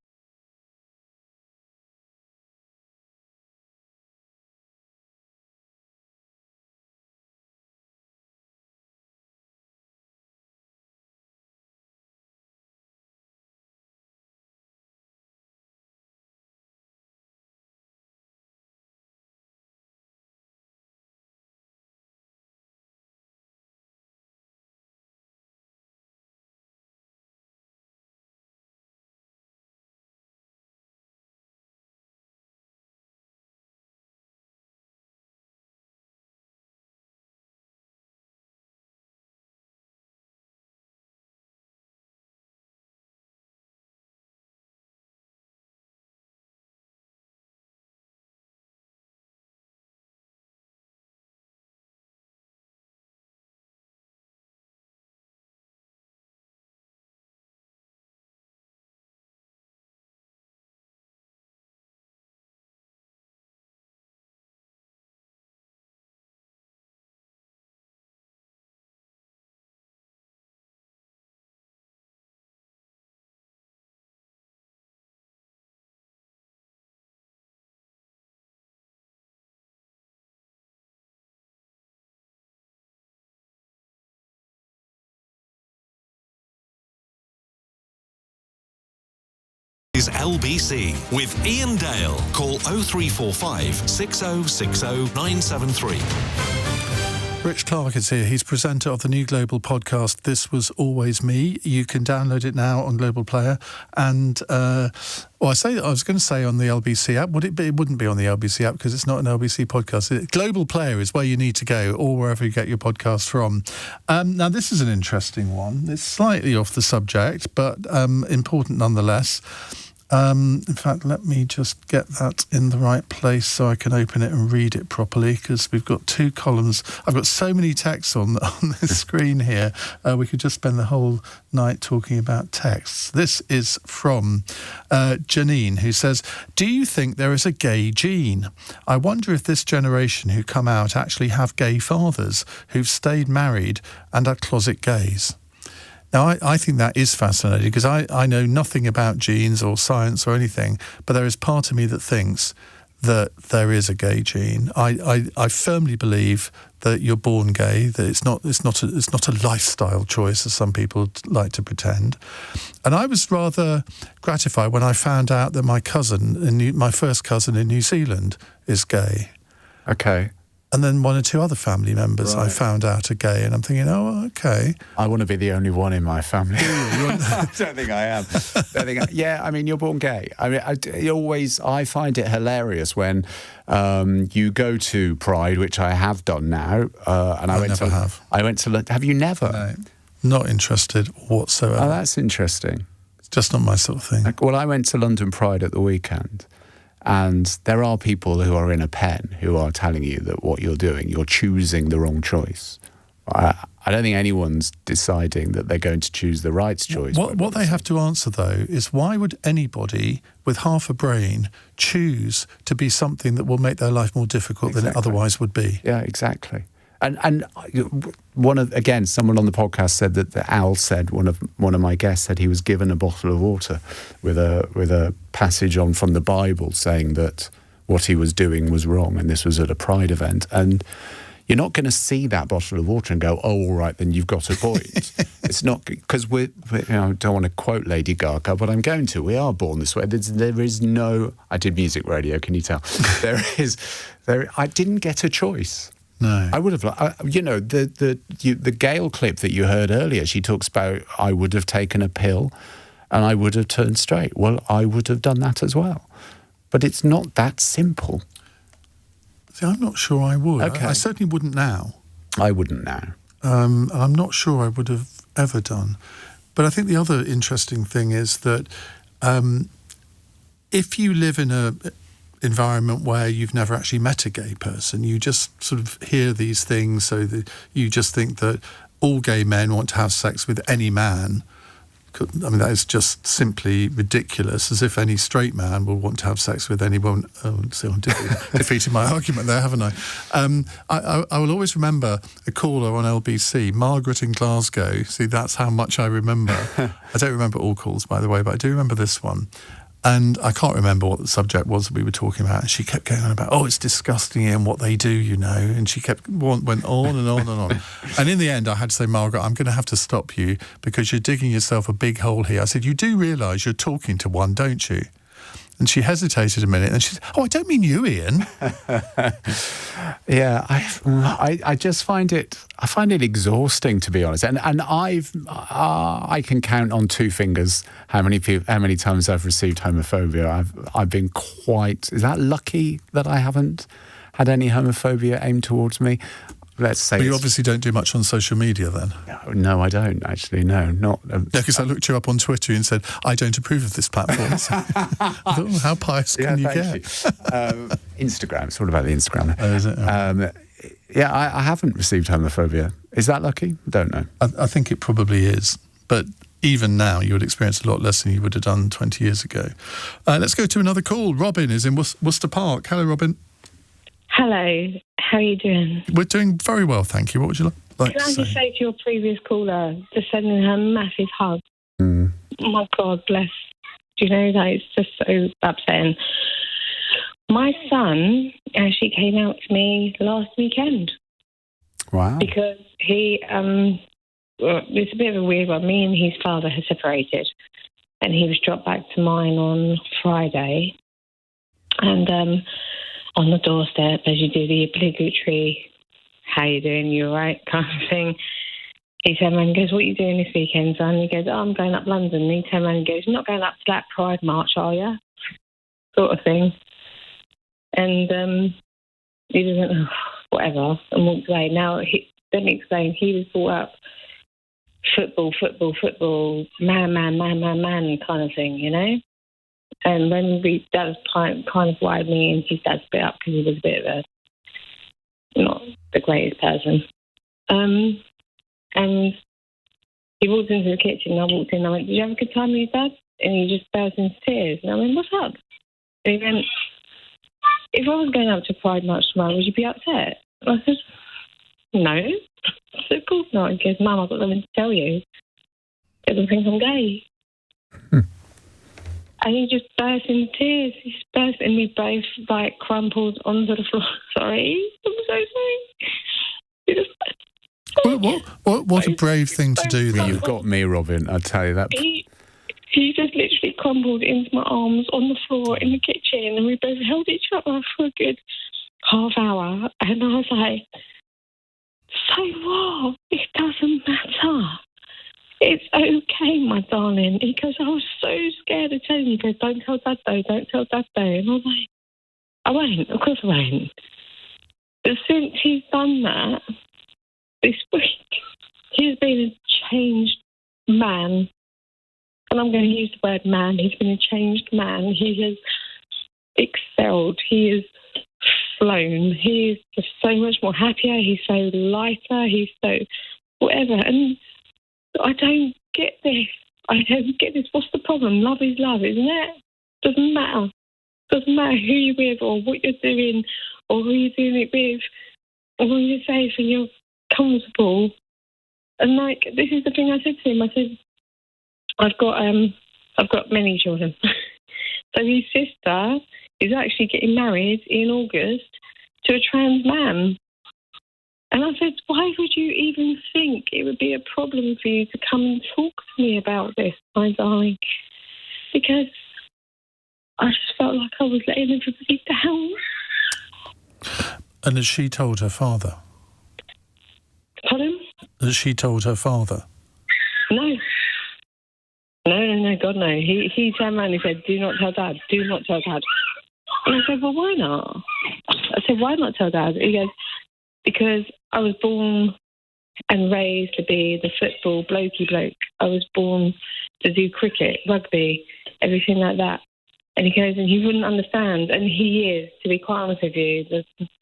Is LBC with Iain Dale. Call 0345 6060 973. Rich Clarke is here. He's presenter of the new global podcast, This Was Always Me. You can download it now on Global Player. And, I was going to say on the LBC app. Would it be? It wouldn't be on the LBC app because it's not an LBC podcast. Global Player is where you need to go, or wherever you get your podcast from. Now, this is an interesting one. It's slightly off the subject, but important nonetheless. In fact, let me just get that in the right place so I can open it and read it properly, because we've got two columns. I've got so many texts on this screen here. We could just spend the whole night talking about texts. This is from Janine, who says, "Do you think there is a gay gene? I wonder if this generation who come out actually have gay fathers who've stayed married and are closet gays." Now, I think that is fascinating, because I know nothing about genes or science or anything, but there is part of me that thinks that there is a gay gene. I firmly believe that you're born gay, that it's not a lifestyle choice, as some people like to pretend. And I was rather gratified when I found out that my first cousin in New Zealand is gay. Okay. And then one or two other family members I found out are gay, and I'm thinking, oh, okay. I want to be the only one in my family. I don't think I am. Yeah, I mean, you're born gay. I mean, I find it hilarious when you go to Pride, which I have done now. And I went to. Have you never? No, not interested whatsoever. Oh, that's interesting. It's just not my sort of thing. Well, I went to London Pride at the weekend. And there are people who are in a pen who are telling you that what you're doing, you're choosing the wrong choice. I don't think anyone's deciding that they're going to choose the right choice. What they have to answer, though, is why would anybody with half a brain choose to be something that will make their life more difficult than it otherwise would be? Yeah, exactly. And someone on the podcast said that Al said, one of my guests said he was given a bottle of water with a passage on from the Bible saying that what he was doing was wrong, and this was at a Pride event. And you're not going to see that bottle of water and go, oh, all right, then you've got a point. It's not, because I don't want to quote Lady Gaga, but I'm going to. We are born this way. There is no... I did music radio, can you tell? I didn't get a choice. No. I would have... the Gail clip that you heard earlier, she talks about, I would have taken a pill and I would have turned straight. Well, I would have done that as well. But it's not that simple. See, I'm not sure I would. Okay. I certainly wouldn't now. I wouldn't now. I'm not sure I would have ever done. But I think the other interesting thing is that if you live in an environment where you've never actually met a gay person, you just sort of hear these things, so that you just think that all gay men want to have sex with any man. I mean, that is just simply ridiculous, as if any straight man will want to have sex with anyone. Oh, see, I'm defeating my argument there, haven't I? I will always remember a caller on LBC, Margaret in Glasgow. See, that's how much I remember. I don't remember all calls, by the way, but I do remember this one. And I can't remember what the subject was that we were talking about. And she kept going on about, oh, it's disgusting and what they do, you know. And she went on and on and on. And in the end, I had to say, Margaret, I'm going to have to stop you because you're digging yourself a big hole here. I said, you do realise you're talking to one, don't you? And she hesitated a minute and she said, oh, I don't mean you, Ian. Yeah, I just find it exhausting, to be honest. And I can count on two fingers how many times I've received homophobia. I've been quite... Is that lucky that I haven't had any homophobia aimed towards me? Let's say. But you obviously don't do much on social media then? No, I don't actually. No, not. No, because I looked you up on Twitter and said, I don't approve of this platform. So I thought, oh, how pious can you get? Instagram. It's all about the Instagram. Oh, is it? Yeah, I haven't received homophobia. Is that lucky? I don't know. I think it probably is. But even now, you would experience a lot less than you would have done 20 years ago. Let's go to another call. Robin is in Worcester Park. Hello, Robin. Hello, how are you doing? We're doing very well, thank you. What would you like Can I just say to your previous caller, just sending her a massive hug. Mm. Oh my God, bless. Do you know that it's just so upsetting. My son actually came out to me last weekend. Wow. Because he, it's a bit of a weird one. Me and his father had separated, and he was dropped back to mine on Friday. And on the doorstep, as you do the obligatory, how you doing, you all right, kind of thing. He turned around and goes, what are you doing this weekend, son? He goes, oh, I'm going up London. And he turned around and goes, you're not going up to that Pride March, are you? Sort of thing. And he just went, oh, whatever, and walked away. Now, let me explain, he was brought up football, man kind of thing, you know? And when that was kind of why me and his dad split up, because he was a bit of not the greatest person. And he walked into the kitchen, I walked in, and I went, did you have a good time with your dad? And he just burst into tears. And I went, what's up? And he went, if I was going up to Pride March tomorrow, would you be upset? I said, no. I said, of course not. He goes, Mum, I've got something to tell you. He doesn't think I'm gay. And he just burst into tears. He just burst, and we both, like, crumpled onto the floor. Sorry. I'm so sorry. What a brave thing to do. You've got me, Robin, I tell you that. He just literally crumpled into my arms on the floor in the kitchen, and we both held each other for a good half hour. And I was like, so what? It doesn't matter. It's okay, my darling. He goes, I was so scared of telling you. He goes, don't tell Dad, though. Don't tell Dad, though. And I was like, I won't. Of course I won't. But since he's done that, this week, he's been a changed man. And I'm going to use the word man. He's been a changed man. He has excelled. He has flown. He is just so much more happier. He's so lighter. He's so whatever. And I don't get this. I don't get this. What's the problem? Love is love, isn't it? Doesn't matter. Doesn't matter who you're with or what you're doing or who you're doing it with or when you're safe and you're comfortable. And like, this is the thing I said to him. I said, I've got many children. So his sister is actually getting married in August to a trans man. And I said, why would you even think it would be a problem for you to come and talk to me about this, my darling? Because I just felt like I was letting everybody down. And has she told her father? Pardon? Has she told her father? No. No, God, no. He turned around and he said, do not tell Dad, do not tell Dad. And I said, well, why not? I said, why not tell Dad? He goes, because I was born and raised to be the football blokey bloke. I was born to do cricket, rugby, everything like that. And he goes, and he wouldn't understand. And he is, to be quite honest with you,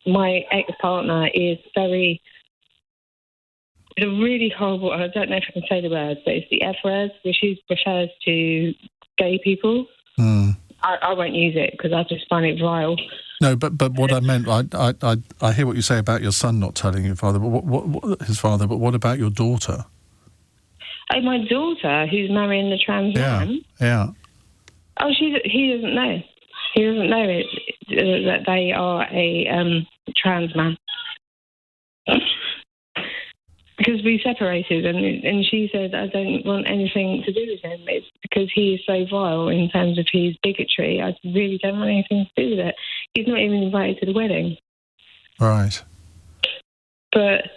my ex-partner is it's a really horrible, I don't know if I can say the words, but it's the F word, which refers to gay people. I won't use it because I just find it vile. No, but what I meant, I hear what you say about your son not telling your father, but what about your daughter? Oh, my daughter, who's marrying the trans man? Yeah. Oh, he doesn't know. He doesn't know that they are a trans man. Because we separated, and she said, I don't want anything to do with him. It's because he is so vile in terms of his bigotry. I really don't want anything to do with it. He's not even invited to the wedding. Right. But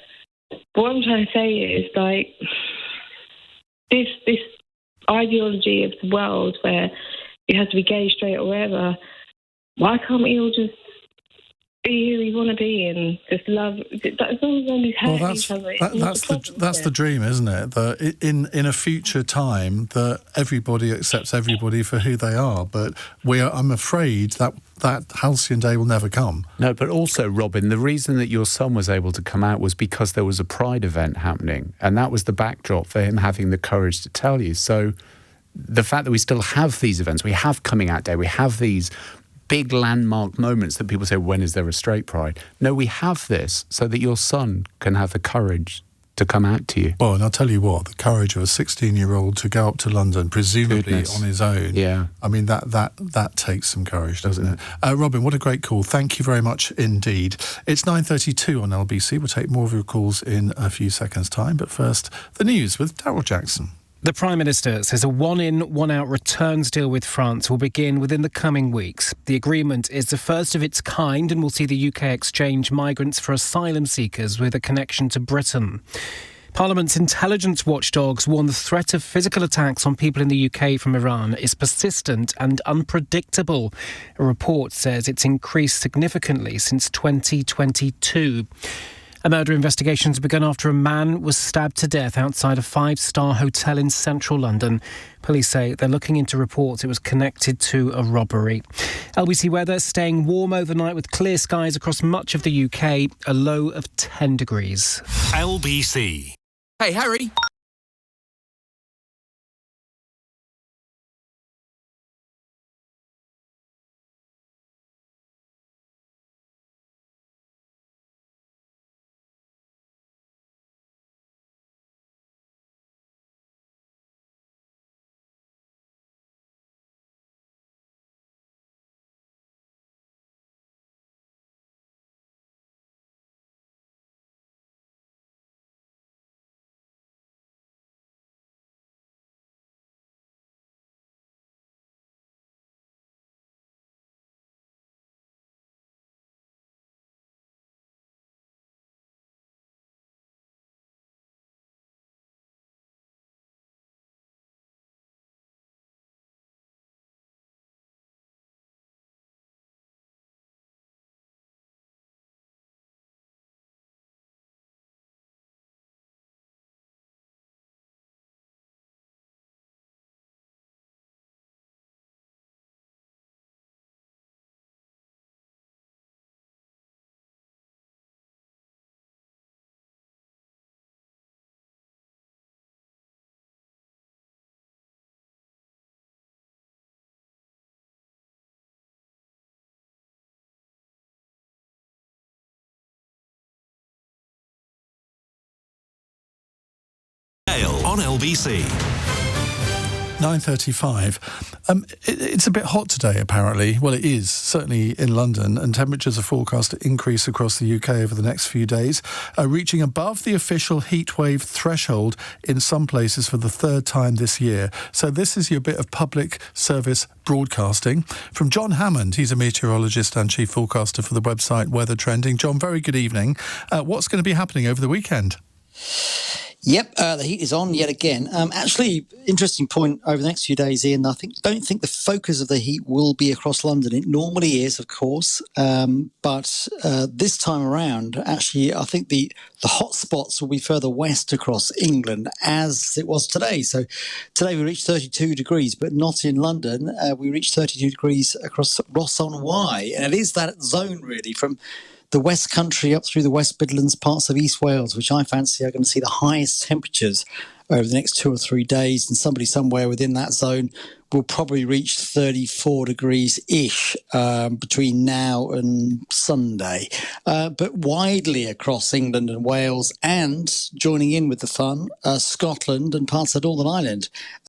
what I'm trying to say is, like, this ideology of the world where you have to be gay, straight, or whatever, why can't we all just be who we want to be and just love? As long as nobody's hurting each other. That's the dream, isn't it? That in a future time, that everybody accepts everybody for who they are. But I'm afraid that halcyon day will never come. No, but also, Robin, the reason that your son was able to come out was because there was a Pride event happening, and that was the backdrop for him having the courage to tell you. So the fact that we still have these events, we have Coming Out Day, we have these big landmark moments that people say, when is there a straight pride? No, we have this so that your son can have the courage to come out to you. Well, and I'll tell you what, the courage of a 16-year-old to go up to London, presumably on his own. Yeah. I mean, that takes some courage, doesn't it? Robin, what a great call. Thank you very much indeed. It's 9:32 on LBC. We'll take more of your calls in a few seconds' time. But first, the news with Daryl Jackson. The Prime Minister says a one-in, one-out returns deal with France will begin within the coming weeks. The agreement is the first of its kind and will see the UK exchange migrants for asylum seekers with a connection to Britain. Parliament's intelligence watchdogs warn the threat of physical attacks on people in the UK from Iran is persistent and unpredictable. A report says it's increased significantly since 2022. A murder investigation has begun after a man was stabbed to death outside a five-star hotel in central London. Police say they're looking into reports it was connected to a robbery. LBC weather staying warm overnight with clear skies across much of the UK, a low of 10 degrees. LBC. Hey, Harry. on LBC. 9:35. It's a bit hot today, apparently. Well, it is, certainly in London, and temperatures are forecast to increase across the UK over the next few days, reaching above the official heatwave threshold in some places for the third time this year. So this is your bit of public service broadcasting. From John Hammond, he's a meteorologist and chief forecaster for the website Weather Trending. John, very good evening. What's going to be happening over the weekend? Yep, the heat is on yet again. Actually, interesting point over the next few days, Ian. Don't think the focus of the heat will be across London. It normally is, of course, but this time around, actually, I think the hot spots will be further west across England, as it was today. So today we reached 32 degrees, but not in London. We reached 32 degrees across Ross-on-Wye, and it is that zone really from the West Country up through the West Midlands, parts of East Wales, which I fancy are going to see the highest temperatures over the next 2 or 3 days, and somebody somewhere within that zone will probably reach 34 degrees-ish between now and Sunday. But widely across England and Wales, and joining in with the fun, Scotland and parts of Northern Ireland.